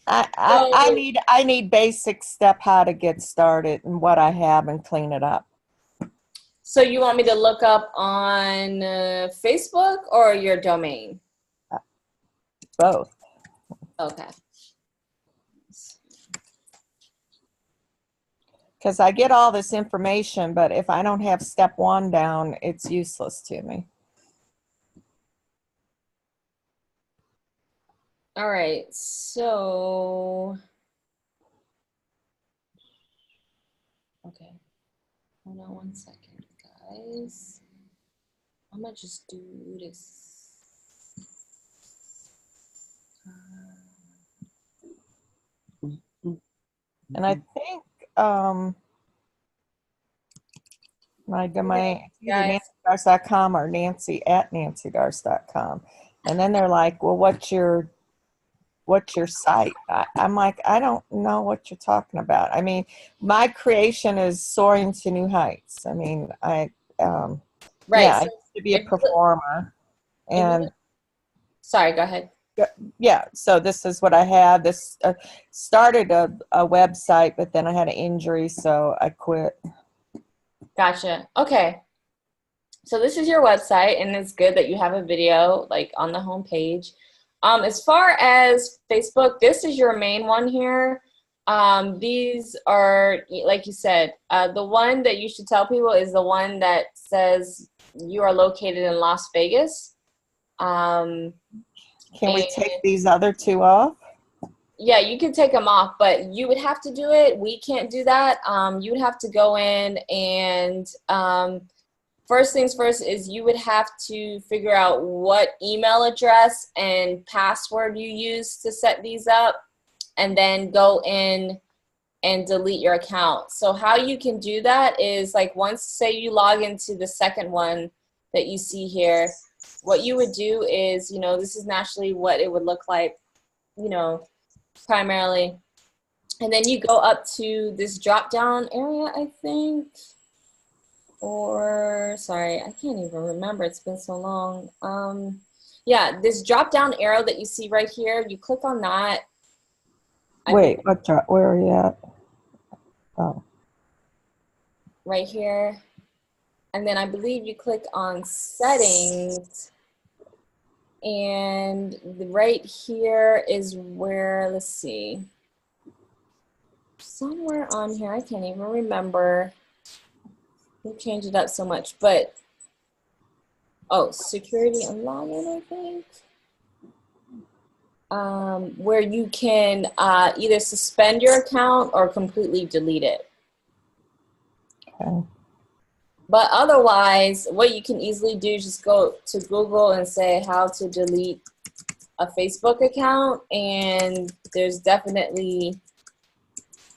Speaker 4: I need basic step how to get started and what I have and clean it up.
Speaker 2: So you want me to look up on Facebook or your domain?
Speaker 4: Both.
Speaker 2: Okay.
Speaker 4: Because I get all this information, but if I don't have step 1 down, it's useless to me.
Speaker 2: All right. So, okay. Hold on one second, guys. I'm going to just do this.
Speaker 4: And I think my domain is either nancydarst.com or nancy@nancydarst.com. And then they're like, "Well, what's your site?" I'm like, "I don't know what you're talking about." I mean, my creation is soaring to new heights. I mean,
Speaker 2: Right.
Speaker 4: Yeah,
Speaker 2: So
Speaker 4: I used to be a performer, and
Speaker 2: sorry, go ahead.
Speaker 4: yeah, so this is what I have. This started a website, but then I had an injury, so I quit.
Speaker 2: Gotcha. Okay. So this is your website, and it's good that you have a video like on the home page. As far as Facebook, this is your main one here. These are, like you said, the one that you should tell people is the one that says you are located in Las Vegas.
Speaker 4: Can we take these other 2 off?
Speaker 2: Yeah, you can take them off, but you would have to do it. We can't do that. You would have to go in and first things first is you would have to figure out what email address and password you use to set these up, and then go in and delete your account. So how you can do that is, like, once, say you log into the second one that you see here, what you would do is, this is naturally what it would look like, primarily. And then you go up to this drop down area, I think. Or, sorry, I can't even remember. It's been so long. Yeah, this drop down arrow that you see right here, you click on that.
Speaker 4: Wait, where are you at? Oh.
Speaker 2: Right here. And then I believe you click on settings. And right here is where, let's see. Somewhere on here, I can't even remember. We changed it up so much, but security and login, I think. Where you can either suspend your account or completely delete it.
Speaker 4: Okay.
Speaker 2: But otherwise, what you can easily do is just go to Google and say how to delete a Facebook account, and there's definitely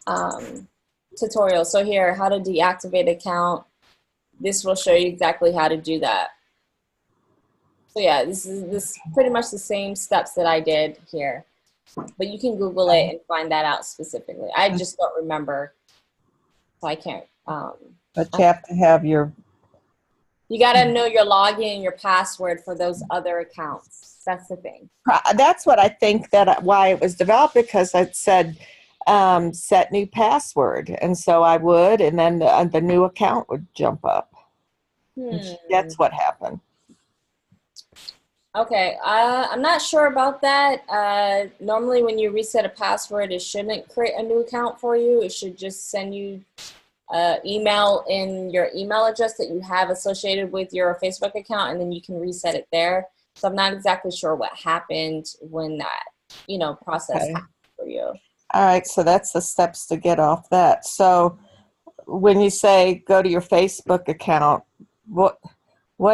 Speaker 2: tutorials. So here, how to deactivate account. This will show you exactly how to do that. So yeah, this pretty much the same steps that I did here, but you can Google it and find that out specifically. I just don't remember, so I can't.
Speaker 4: But you have to have your.
Speaker 2: You got to know your login and your password for those other accounts. That's the thing.
Speaker 4: That's what I think why it was developed, because it said set new password, and so I would, and then the new account would jump up. That's what happened.
Speaker 2: Okay, I'm not sure about that. Normally when you reset a password, it shouldn't create a new account for you. It should just send you email in your email address that you have associated with your Facebook account, and then you can reset it there. So I'm not exactly sure what happened when that, process happened for you.
Speaker 4: All right, so that's the steps to get off that. So when you say go to your Facebook account, what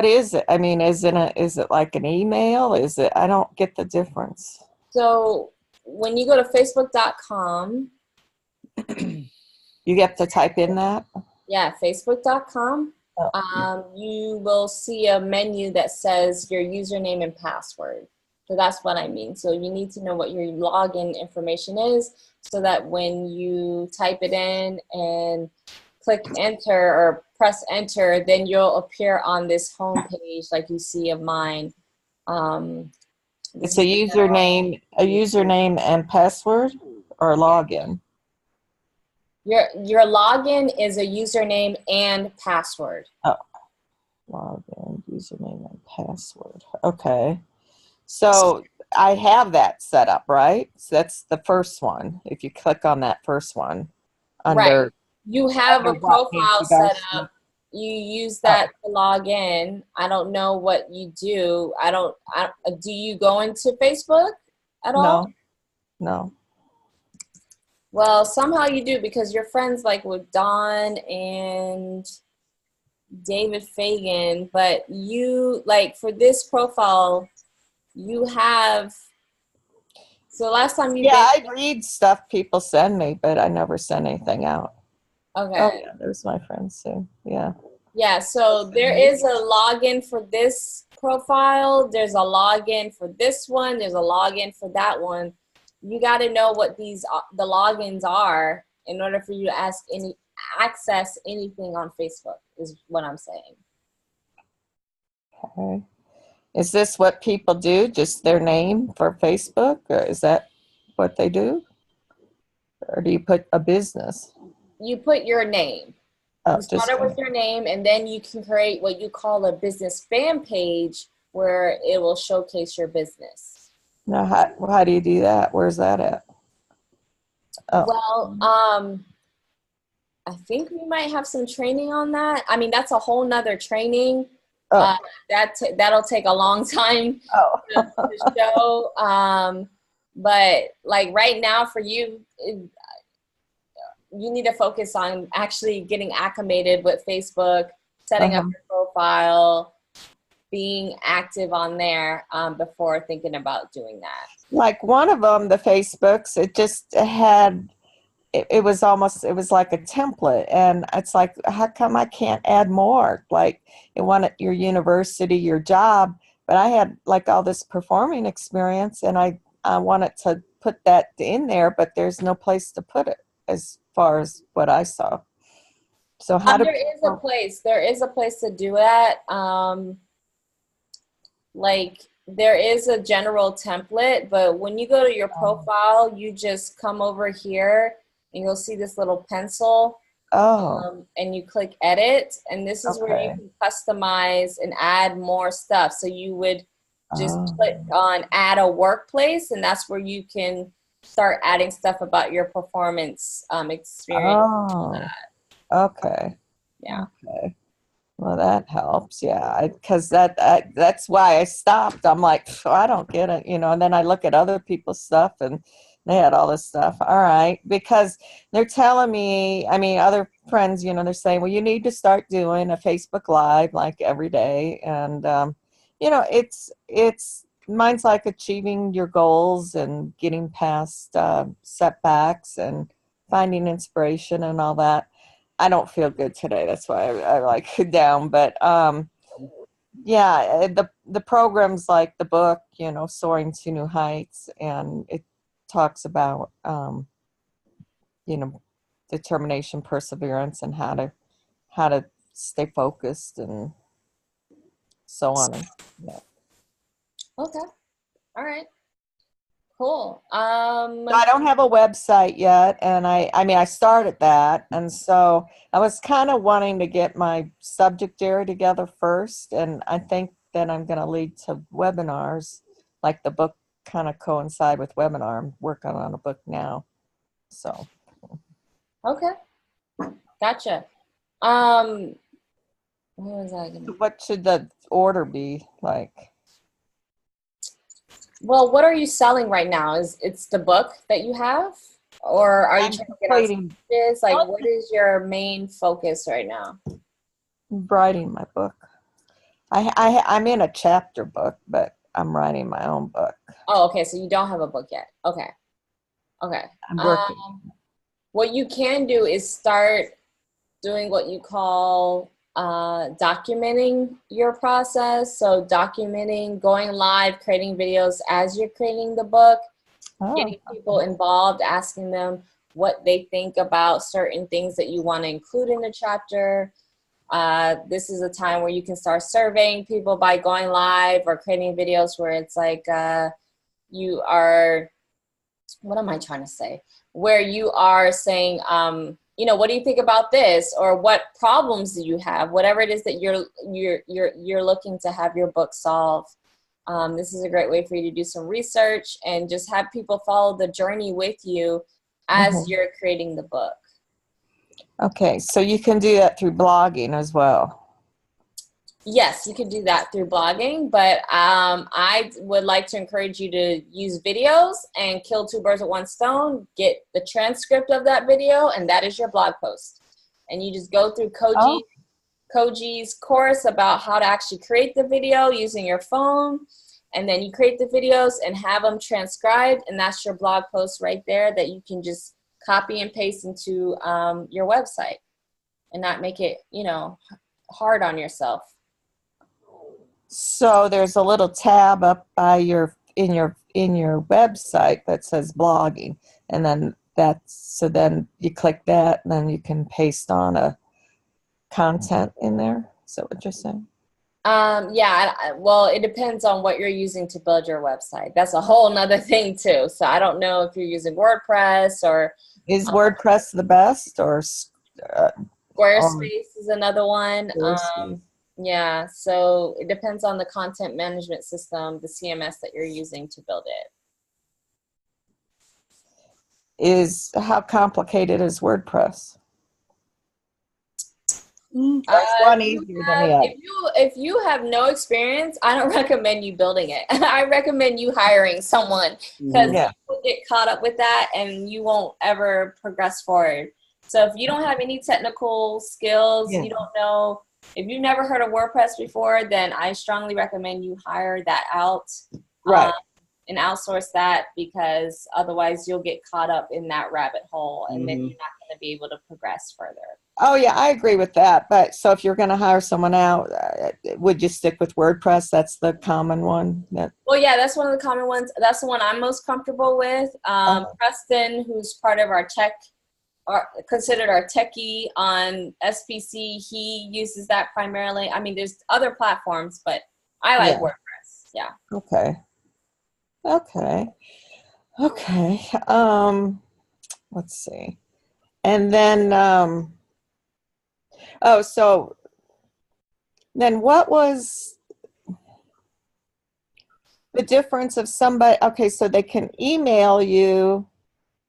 Speaker 4: is it? I mean, is it like an email? I don't get the difference.
Speaker 2: So when you go to facebook.com,
Speaker 4: you have to type in that?
Speaker 2: Yeah, facebook.com. You will see a menu that says your username and password. So that's what I mean. So you need to know what your login information is, so that when you type it in and click enter or press enter, then you'll appear on this home page like you see of mine.
Speaker 4: It's a username and password, or login?
Speaker 2: Your login is a username and password.
Speaker 4: Oh, login, username, and password. Okay. So I have that set up, right? So that's the first one. If you click on that first one,
Speaker 2: right, you have a profile set up. You use that to log in. I don't know what you do. Do you go into Facebook at all?
Speaker 4: No.
Speaker 2: Well, somehow you do, because you're friends like with Don and David Fagan, but you, like, for this profile, you have, so last time you
Speaker 4: I read stuff people send me, but I never send anything out.
Speaker 2: Okay.
Speaker 4: Oh, yeah, there's my friend Sue. Yeah.
Speaker 2: Yeah, so there is a login for this profile. There's a login for this one. There's a login for that one. You got to know what the logins are in order for you to access anything on Facebook, is what I'm saying.
Speaker 4: Okay. Is this what people do? Just their name for Facebook? Or is that what they do? Or do you put a business?
Speaker 2: You put your name. You start it with your name, and then you can create what you call a business fan page, where it will showcase your business.
Speaker 4: Now, how do you do that? Where's that at?
Speaker 2: Oh. Well, I think we might have some training on that. I mean, that's a whole nother training. That'll take a long time to show. But like right now for you, you need to focus on actually getting acclimated with Facebook, setting up your profile, being active on there before thinking about doing that.
Speaker 4: Like one of them, the Facebooks, it just had, it was like a template, and it's like, how come I can't add more? Like it wanted your university, your job, but I had like all this performing experience, and I wanted to put that in there, but there's no place to put it as far as what I saw. So
Speaker 2: there is a place to do that. Like there is a general template, but when you go to your profile, you just come over here and you'll see this little pencil. And you click edit, and this is where you can customize and add more stuff. So you would just click on add a workplace, and that's where you can start adding stuff about your performance experience.
Speaker 4: Okay.
Speaker 2: Yeah.
Speaker 4: Okay. Well, that helps. Yeah, because that's why I stopped. I'm like, I don't get it, And then I look at other people's stuff, and they had all this stuff. All right, because they're telling me. I mean, other friends, they're saying, well, you need to start doing a Facebook Live like every day, and it's mine's like achieving your goals and getting past setbacks and finding inspiration and all that. I don't feel good today. That's why I like down. But yeah, the program's like the book, you know, Soaring to New Heights, and it talks about, you know, determination, perseverance, and how to stay focused and so on. And, yeah.
Speaker 2: Okay. All right. Cool.
Speaker 4: So I don't have a website yet, and I mean, I started that, and so I was kind of wanting to get my subject area together first, and I think then I'm going to lead to webinars, like the book kind of coincide with webinar. I'm working on a book now, so.
Speaker 2: Okay. Gotcha. What was I gonna?
Speaker 4: What should the order be like?
Speaker 2: Well, what are you selling right now? Is it's the book that you have, or are you
Speaker 4: I'm
Speaker 2: trying to get out
Speaker 4: completing,
Speaker 2: this? Like, what is your main focus right now?
Speaker 4: writing my book. I'm in a chapter book, but I'm writing my own book.
Speaker 2: Oh, okay. So you don't have a book yet. Okay. Okay.
Speaker 4: I'm working.
Speaker 2: What you can do is start doing what you call documenting your process. So documenting, going live, creating videos as you're creating the book, getting people involved, asking them what they think about certain things that you want to include in the chapter. This is a time where you can start surveying people by going live or creating videos where it's like you are, what am I trying to say? Where you are saying, you know, what do you think about this, or what problems do you have? Whatever it is that you're looking to have your book solve. This is a great way for you to do some research and just have people follow the journey with you as you're creating the book.
Speaker 4: Okay, so you can do that through blogging as well.
Speaker 2: Yes, you can do that through blogging, but I would like to encourage you to use videos and kill two birds with one stone. Get the transcript of that video, and that is your blog post. And you just go through Koji's course about how to actually create the video using your phone, and then you create the videos and have them transcribed, and that's your blog post right there that you can just copy and paste into your website and not make it, you know, hard on yourself.
Speaker 4: So there's a little tab up by in your website that says blogging, and then then you click that, and then you can paste on a content in there. Is that what you're saying?
Speaker 2: Yeah, well, it depends on what you're using to build your website. That's a whole nother thing too. So I don't know if you're using WordPress or
Speaker 4: Is WordPress the best, or
Speaker 2: Squarespace is another one. Yeah, so it depends on the content management system, the CMS that you're using to build it.
Speaker 4: How complicated is WordPress? That's one easier than the other.
Speaker 2: If you have no experience, I don't recommend you building it. I recommend you hiring someone, because you will get caught up with that and you won't ever progress forward. So if you don't have any technical skills, you don't know, if you've never heard of WordPress before, then I strongly recommend you hire that out.
Speaker 4: Right.
Speaker 2: And outsource that, because otherwise you'll get caught up in that rabbit hole, and then you're not going to be able to progress further.
Speaker 4: Oh yeah, I agree with that. But so if you're going to hire someone out, would you stick with WordPress? That's the common one.
Speaker 2: Well, yeah, that's one of the common ones. That's the one I'm most comfortable with. Preston, who's part of our tech, considered our techie on SPC, he uses that primarily. I mean, there's other platforms, but I like WordPress. Yeah.
Speaker 4: Okay. Let's see. And then, so then what was the difference of somebody? Okay, so they can email you,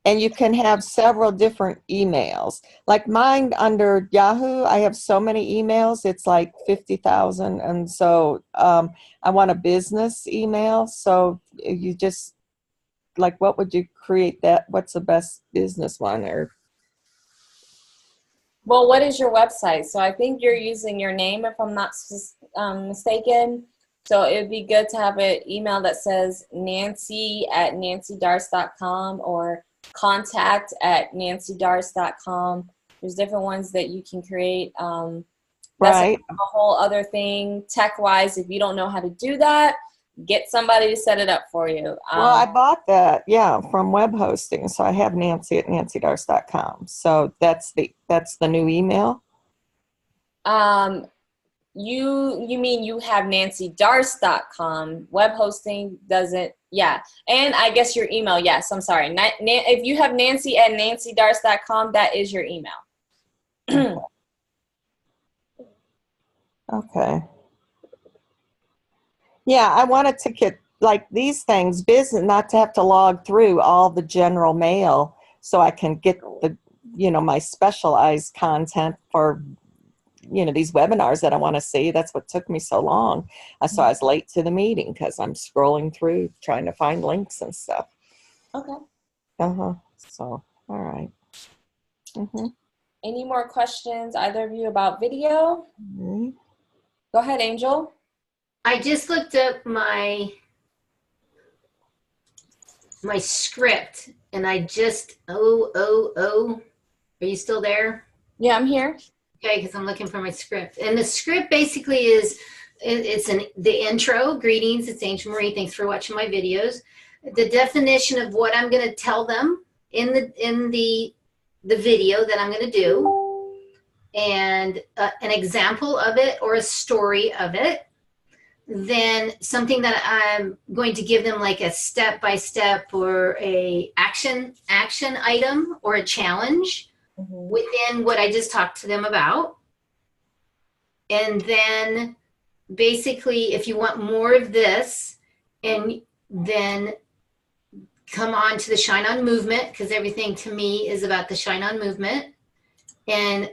Speaker 4: and you can have several different emails. Like mine under Yahoo, I have so many emails, it's like 50,000. And so I want a business email. So you just, like, what would you create that? What's the best business one? Or
Speaker 2: well, what is your website? So I think you're using your name, if I'm not mistaken. So it would be good to have an email that says nancy@nancydarce.com or contact@nancydarce.com. There's different ones that you can create. That's
Speaker 4: Right.
Speaker 2: a whole other thing tech-wise. If you don't know how to do that, get somebody to set it up for you.
Speaker 4: Well, I bought that, yeah, from web hosting. So I have Nancy at nancydarce.com. So that's the new email.
Speaker 2: You mean you have nancydarce.com. Web hosting doesn't, yeah. And I guess your email, yes, I'm sorry. If you have Nancy at nancydarce.com, that is your email.
Speaker 4: Okay. Yeah, I wanted to get like these things, business, not to have to log through all the general mail so I can get the, my specialized content for, these webinars that I want to see. That's what took me so long. So I was late to the meeting because I'm scrolling through trying to find links and stuff.
Speaker 2: Okay.
Speaker 4: So, all right. Mm-hmm.
Speaker 2: Any more questions, either of you, about video?
Speaker 4: Mm-hmm.
Speaker 2: Go ahead, Angel.
Speaker 3: I just looked up my script, and I just, are you still there?
Speaker 2: Yeah, I'm here.
Speaker 3: Okay, because I'm looking for my script. And the script basically is, the intro, greetings, it's Angel Marie, thanks for watching my videos. The definition of what I'm going to tell them in the video that I'm going to do, and an example of it or a story of it. Then something that I'm going to give them, like a step-by-step or a action item or a challenge within what I just talked to them about. And then basically, if you want more of this, and then come on to the Shine On movement, because everything to me is about the Shine On movement, and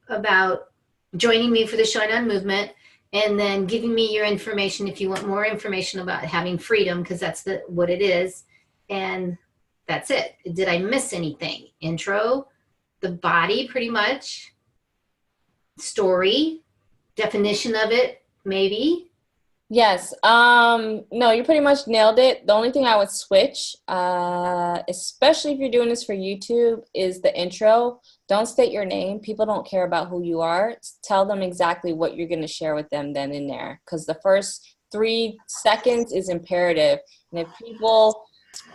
Speaker 3: about joining me for the Shine On movement, and then giving me your information if you want more information about having freedom, because that's what it is. And that's it. Did I miss anything? Intro, the body, pretty much. Story, definition of it, maybe.
Speaker 2: Yes. No, you pretty much nailed it. The only thing I would switch, especially if you're doing this for YouTube, is the intro. Don't state your name. People don't care about who you are. Tell them exactly what you're going to share with them then and there, because the first 3 seconds is imperative. And if people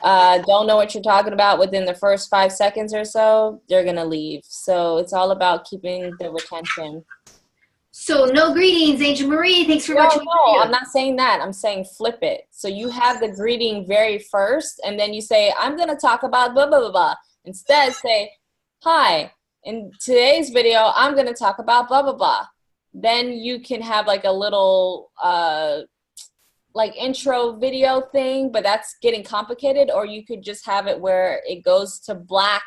Speaker 2: don't know what you're talking about within the first 5 seconds or so, they're going to leave. So it's all about keeping the retention.
Speaker 3: So no greetings, Angel Marie. Thanks for watching.
Speaker 2: No, I'm not saying that. I'm saying flip it. So you have the greeting very first, and then you say, I'm going to talk about blah, blah, blah, blah. Instead, say, hi, in today's video, I'm going to talk about blah, blah, blah. Then you can have like a little like intro video thing, but that's getting complicated. Or you could just have it where it goes to black,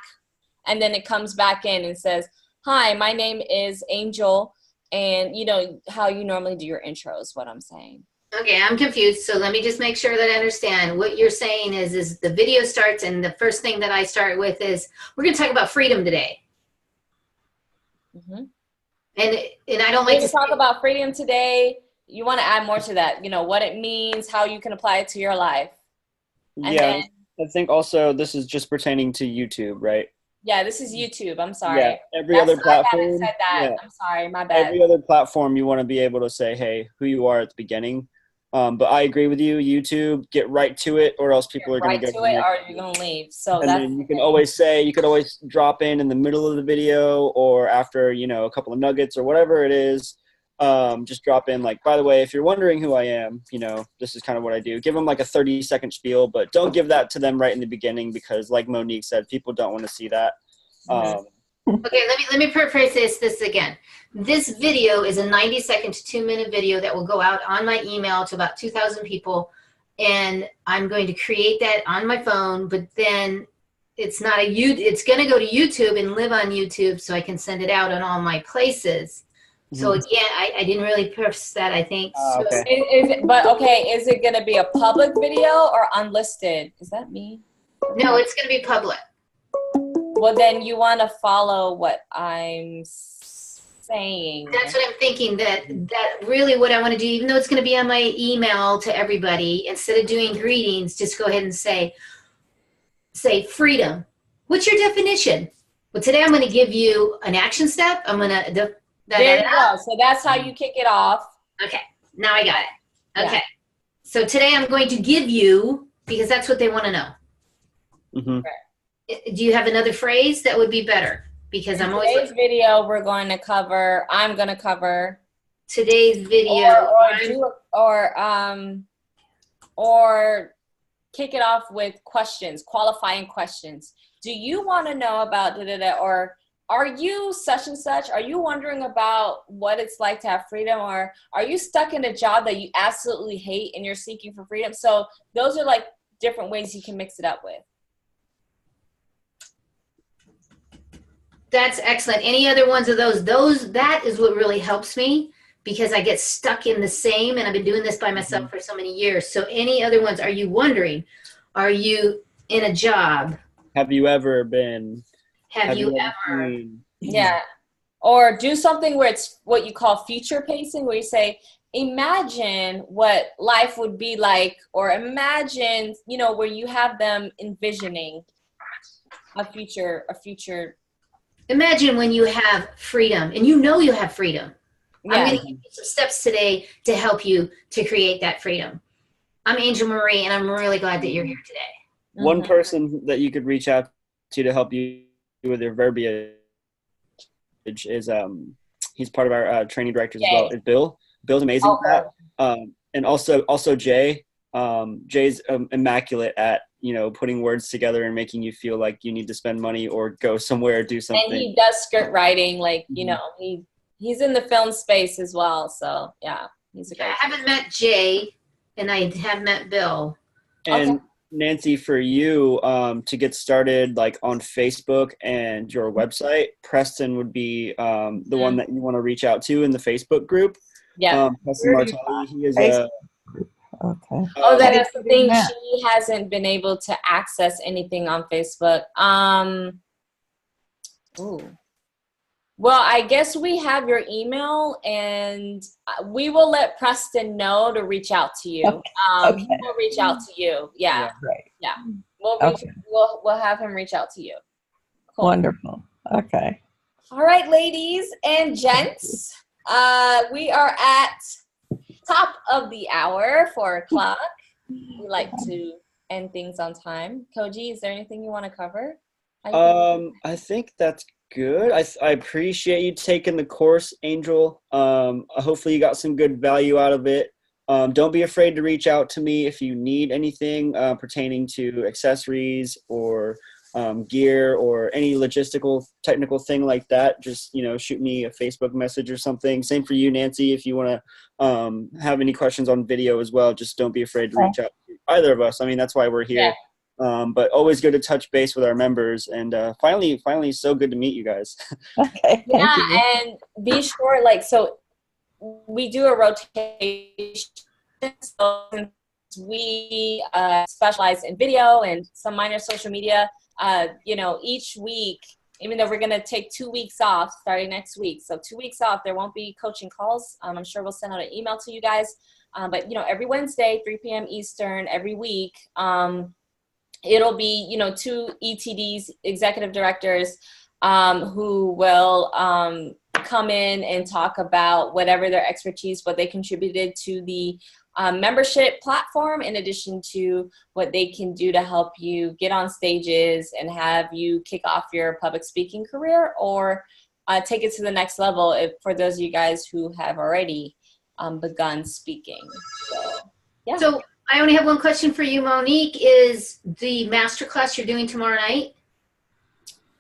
Speaker 2: and then it comes back in and says, hi, my name is Angel. And you know how you normally do your intros, what I'm saying.
Speaker 3: Okay, I'm confused. So let me just make sure that I understand. What you're saying is the video starts, and the first thing that I start with is, we're going to talk about freedom today.
Speaker 2: Mm-hmm.
Speaker 3: And I don't like to
Speaker 2: talk about freedom today. You want to add more to that, what it means, how you can apply it to your life. And
Speaker 1: yeah, I think also this is just pertaining to YouTube, right?
Speaker 2: Yeah, this is YouTube. I'm sorry.
Speaker 1: Yeah, every other platform.
Speaker 2: I haven't said that. Yeah. I'm sorry, my bad.
Speaker 1: Every other platform, you want to be able to say, hey, who you are at the beginning. But I agree with you. YouTube, get right to it, or else people are going to
Speaker 2: get right to it, or you're going to leave. So
Speaker 1: and then you can always say, you could always drop in the middle of the video, or after a couple of nuggets or whatever it is. Just drop in like, by the way, if you're wondering who I am, this is kind of what I do. Give them like a 30-second spiel, but don't give that to them right in the beginning, because like Monique said, people don't want to see that.
Speaker 3: Okay, let me paraphrase this again. This video is a 90-second to 2-minute video that will go out on my email to about 2,000 people, and I'm going to create that on my phone, but then it's going to go to YouTube and live on YouTube, so I can send it out on all my places. So again, I didn't really purpose that, I think.
Speaker 1: Okay.
Speaker 2: Is it going to be a public video or unlisted? Is that me?
Speaker 3: No, it's going to be public.
Speaker 2: Well, then you want to follow what I'm saying.
Speaker 3: That's what I'm thinking, that really what I want to do, even though it's going to be on my email to everybody, instead of doing greetings, just go ahead and say freedom. What's your definition? Well, today I'm going to give you an action step. I'm going to
Speaker 2: There you go. So that's how you kick it off.
Speaker 3: Okay, now I got it. Okay.
Speaker 2: Yeah.
Speaker 3: So today I'm going to give you, because that's what they want to know.
Speaker 1: Mm-hmm.
Speaker 3: Do you have another phrase that would be better? Because I'm always
Speaker 2: Today's video I'm going to cover
Speaker 3: today's video.
Speaker 2: or kick it off with questions, qualifying questions. Do you want to know about or are you such and such? Are you wondering about what it's like to have freedom, or are you stuck in a job that you absolutely hate and you're seeking for freedom? So those are like different ways you can mix it up with.
Speaker 3: That's excellent. Any other ones of those? That is what really helps me, because I get stuck in the same, and I've been doing this by myself for so many years. So any other ones? Are you wondering? Are you in a job?
Speaker 1: Have you ever been?
Speaker 3: Have you ever?
Speaker 2: Yeah. Or do something where it's what you call future pacing, where you say, imagine what life would be like, or imagine, where you have them envisioning a future.
Speaker 3: Imagine when you have freedom, and you have freedom.
Speaker 2: Yeah.
Speaker 3: I'm going to give you some steps today to help you to create that freedom. I'm Angel Marie, and I'm really glad that you're here today.
Speaker 1: One person that you could reach out to help you with your verbiage is he's part of our training directors as well. Is Bill. Bill's amazing at that. And also Jay. Jay's immaculate at putting words together and making you feel like you need to spend money or go somewhere or do something.
Speaker 2: And he does script writing, he's in the film space as well. So yeah, he's a great.
Speaker 3: I haven't met Jay, and I have met Bill.
Speaker 1: And Nancy, for you to get started on Facebook and your website, Preston would be the one that you want to reach out to in the Facebook group.
Speaker 2: Yeah.
Speaker 1: Preston Martelli, he is
Speaker 4: Okay.
Speaker 2: That's the thing. She hasn't been able to access anything on Facebook. Well, I guess we have your email, and we will let Preston know to reach out to you. He will reach out to you. Yeah.
Speaker 4: Right.
Speaker 2: Yeah. We'll have him reach out to you. Cool.
Speaker 4: Wonderful. Okay.
Speaker 2: All right, ladies and gents. We are at top of the hour, 4:00. We like to end things on time. Koji, is there anything you want to cover?
Speaker 1: I think that's good. I appreciate you taking the course, Angel. Hopefully you got some good value out of it. Don't be afraid to reach out to me if you need anything pertaining to accessories or gear or any logistical technical thing like that. Just shoot me a Facebook message or something. Same for you, Nancy. If you want to have any questions on video as well, just don't be afraid to reach out to either of us. I mean, that's why we're here. But always good to touch base with our members, and finally so good to meet you guys.
Speaker 4: Okay.
Speaker 2: And be sure, so we do a rotation. So we specialize in video and some minor social media. Each week, even though we're going to take 2 weeks off starting next week. So 2 weeks off, there won't be coaching calls. I'm sure we'll send out an email to you guys. But every Wednesday, 3 p.m. Eastern, every week, it'll be, 2 ETDs, executive directors, who will come in and talk about whatever their expertise, what they contributed to the membership platform, in addition to what they can do to help you get on stages and have you kick off your public speaking career, or take it to the next level for those of you guys who have already begun speaking.
Speaker 3: So I only have one question for you, Monique. Is the masterclass you're doing tomorrow night?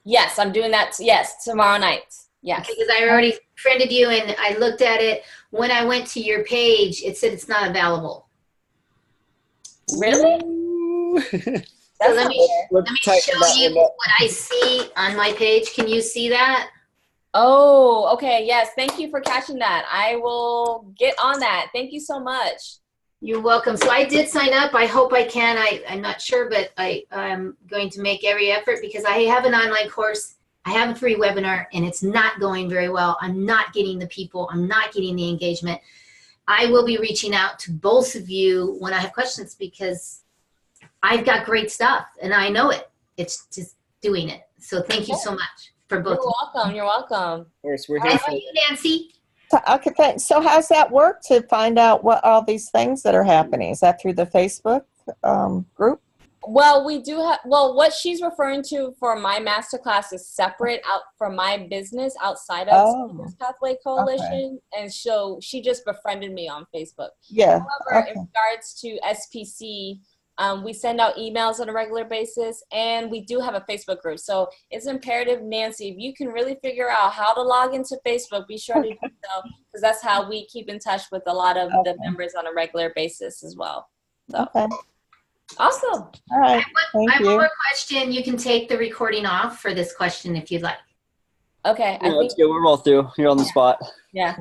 Speaker 2: Yes, I'm doing that. Yes, tomorrow night. Yes. Because
Speaker 3: I already friended you, and I looked at it. When I went to your page, it said it's not available.
Speaker 2: Really?
Speaker 3: So let me show you what I see on my page. Can you see that?
Speaker 2: Oh, okay. Yes. Thank you for catching that. I will get on that. Thank you so much.
Speaker 3: You're welcome. So I did sign up. I hope I can. I'm not sure, but I'm going to make every effort, because I have an online course. I have a free webinar, and it's not going very well. I'm not getting the people. I'm not getting the engagement. I will be reaching out to both of you when I have questions, because I've got great stuff, and I know it. It's just doing it. So thank you so much. for both.
Speaker 2: You're welcome. You're welcome.
Speaker 1: Of course, we're
Speaker 3: How
Speaker 1: here
Speaker 3: about
Speaker 1: for
Speaker 3: you, Nancy?
Speaker 4: So, okay, thanks. So how's that work to find out what all these things that are happening? Is that through the Facebook group?
Speaker 2: Well, we do have, well, what she's referring to for my masterclass is separate out from my business outside of Speakers Pathway Coalition. And so she just befriended me on Facebook.
Speaker 4: Yeah.
Speaker 2: However, in regards to SPC, we send out emails on a regular basis, and we do have a Facebook group. So it's imperative, Nancy, if you can really figure out how to log into Facebook, be sure to do so, because that's how we keep in touch with a lot of the members on a regular basis as well. So.
Speaker 4: Okay.
Speaker 2: Awesome.
Speaker 4: All right.
Speaker 3: I have one more question. You can take the recording off for this question if you'd like.
Speaker 2: Okay.
Speaker 1: Yeah, let's go. We're both through. You're on the spot.
Speaker 2: Yeah.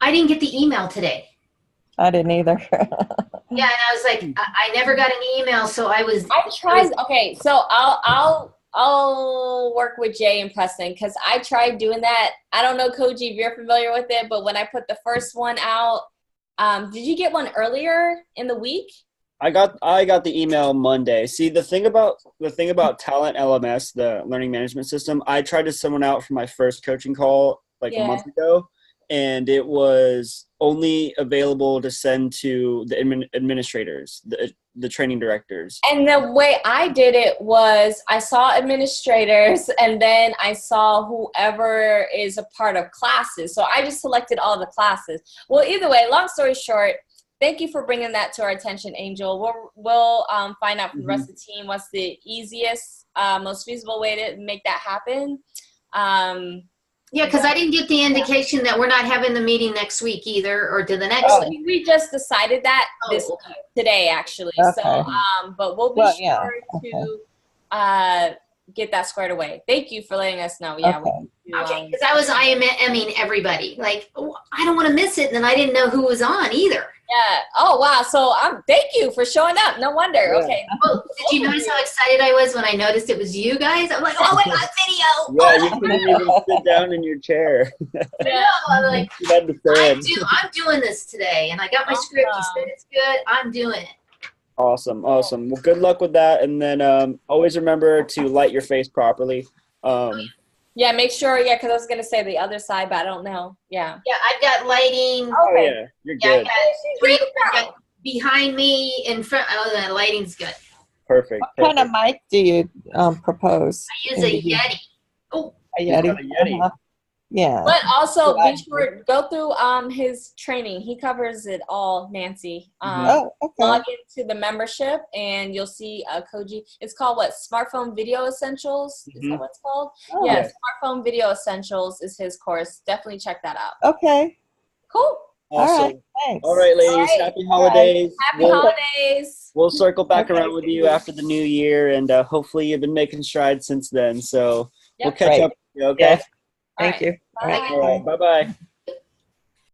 Speaker 3: I didn't get the email today.
Speaker 4: I didn't either.
Speaker 3: Yeah, and I was like, I never got an email, so I
Speaker 2: tried. Okay, so I'll work with Jay and Preston, because I tried doing that. I don't know, Koji, if you're familiar with it, but when I put the first one out, did you get one earlier in the week?
Speaker 1: I got the email Monday. See, the thing about Talent LMS, the learning management system, I tried to send one out for my first coaching call a month ago, and it was only available to send to the administrators, the training directors.
Speaker 2: And the way I did it was I saw administrators, and then I saw whoever is a part of classes. So I just selected all the classes. Well, either way, long story short, thank you for bringing that to our attention, Angel. We'll find out from the rest of the team what's the easiest, most feasible way to make that happen.
Speaker 3: Yeah, because I didn't get the indication that we're not having the meeting next week either, or to the next week.
Speaker 2: We just decided that today, actually.
Speaker 4: Okay.
Speaker 2: So, but we'll be sure to get that squared away. Thank you for letting us know. Yeah.
Speaker 3: Okay, because I was IMing everybody. Like, I don't want to miss it, and then I didn't know who was on either.
Speaker 2: Yeah. Oh, wow. So thank you for showing up. No wonder. Yeah. Okay.
Speaker 3: Well, did you notice how excited I was when I noticed it was you guys? I'm like, oh, I got video.
Speaker 1: Yeah, you couldn't even sit down in your chair.
Speaker 3: No, I'm like, I'm doing this today, and I got my script. You said it's good. I'm doing it.
Speaker 1: Awesome. Well, good luck with that, and then always remember to light your face properly.
Speaker 2: Yeah, make sure, because I was going to say the other side, but I don't know. Yeah.
Speaker 3: Yeah, I've got lighting.
Speaker 1: Oh, yeah, you're good.
Speaker 3: I got behind me, in front. Oh, the lighting's good.
Speaker 1: Perfect.
Speaker 4: What kind of mic do you propose?
Speaker 3: I use a Yeti.
Speaker 4: Oh, a Yeti. Yeah.
Speaker 2: But also, be sure go through his training. He covers it all, Nancy. Log into the membership, and you'll see Koji. It's called what? Smartphone Video Essentials. Is that what it's called?
Speaker 4: Oh.
Speaker 2: Yeah, Smartphone Video Essentials is his course. Definitely check that out.
Speaker 4: Okay.
Speaker 2: Cool.
Speaker 1: Awesome.
Speaker 4: All right. Thanks.
Speaker 1: All right, ladies. Happy holidays.
Speaker 2: Happy holidays.
Speaker 1: We'll circle back around with you after the new year, and hopefully you've been making strides since then. So we'll catch up with you, okay?
Speaker 2: Yeah.
Speaker 4: Thank you.
Speaker 2: Bye.
Speaker 1: All right. Bye-bye.